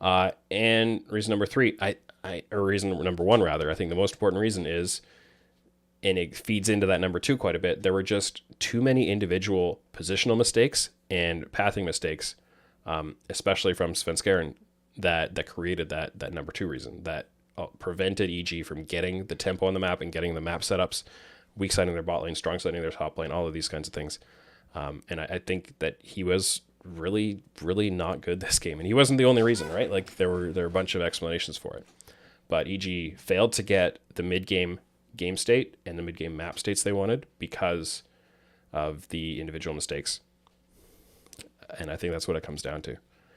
and reason number 3, or reason number 1 rather. I think the most important reason is, and it feeds into that number 2 quite a bit, there were just too many individual positional mistakes and pathing mistakes, especially from Svenskeren, that created that number 2 reason, that prevented EG from getting the tempo on the map and getting the map setups, weak siding their bot lane, strong siding their top lane, all of these kinds of things. And I think that he was really, really not good this game. And he wasn't the only reason, right? Like, there were a bunch of explanations for it. But EG failed to get the mid-game game state and the mid-game map states they wanted because of the individual mistakes. And I think that's what it comes down to.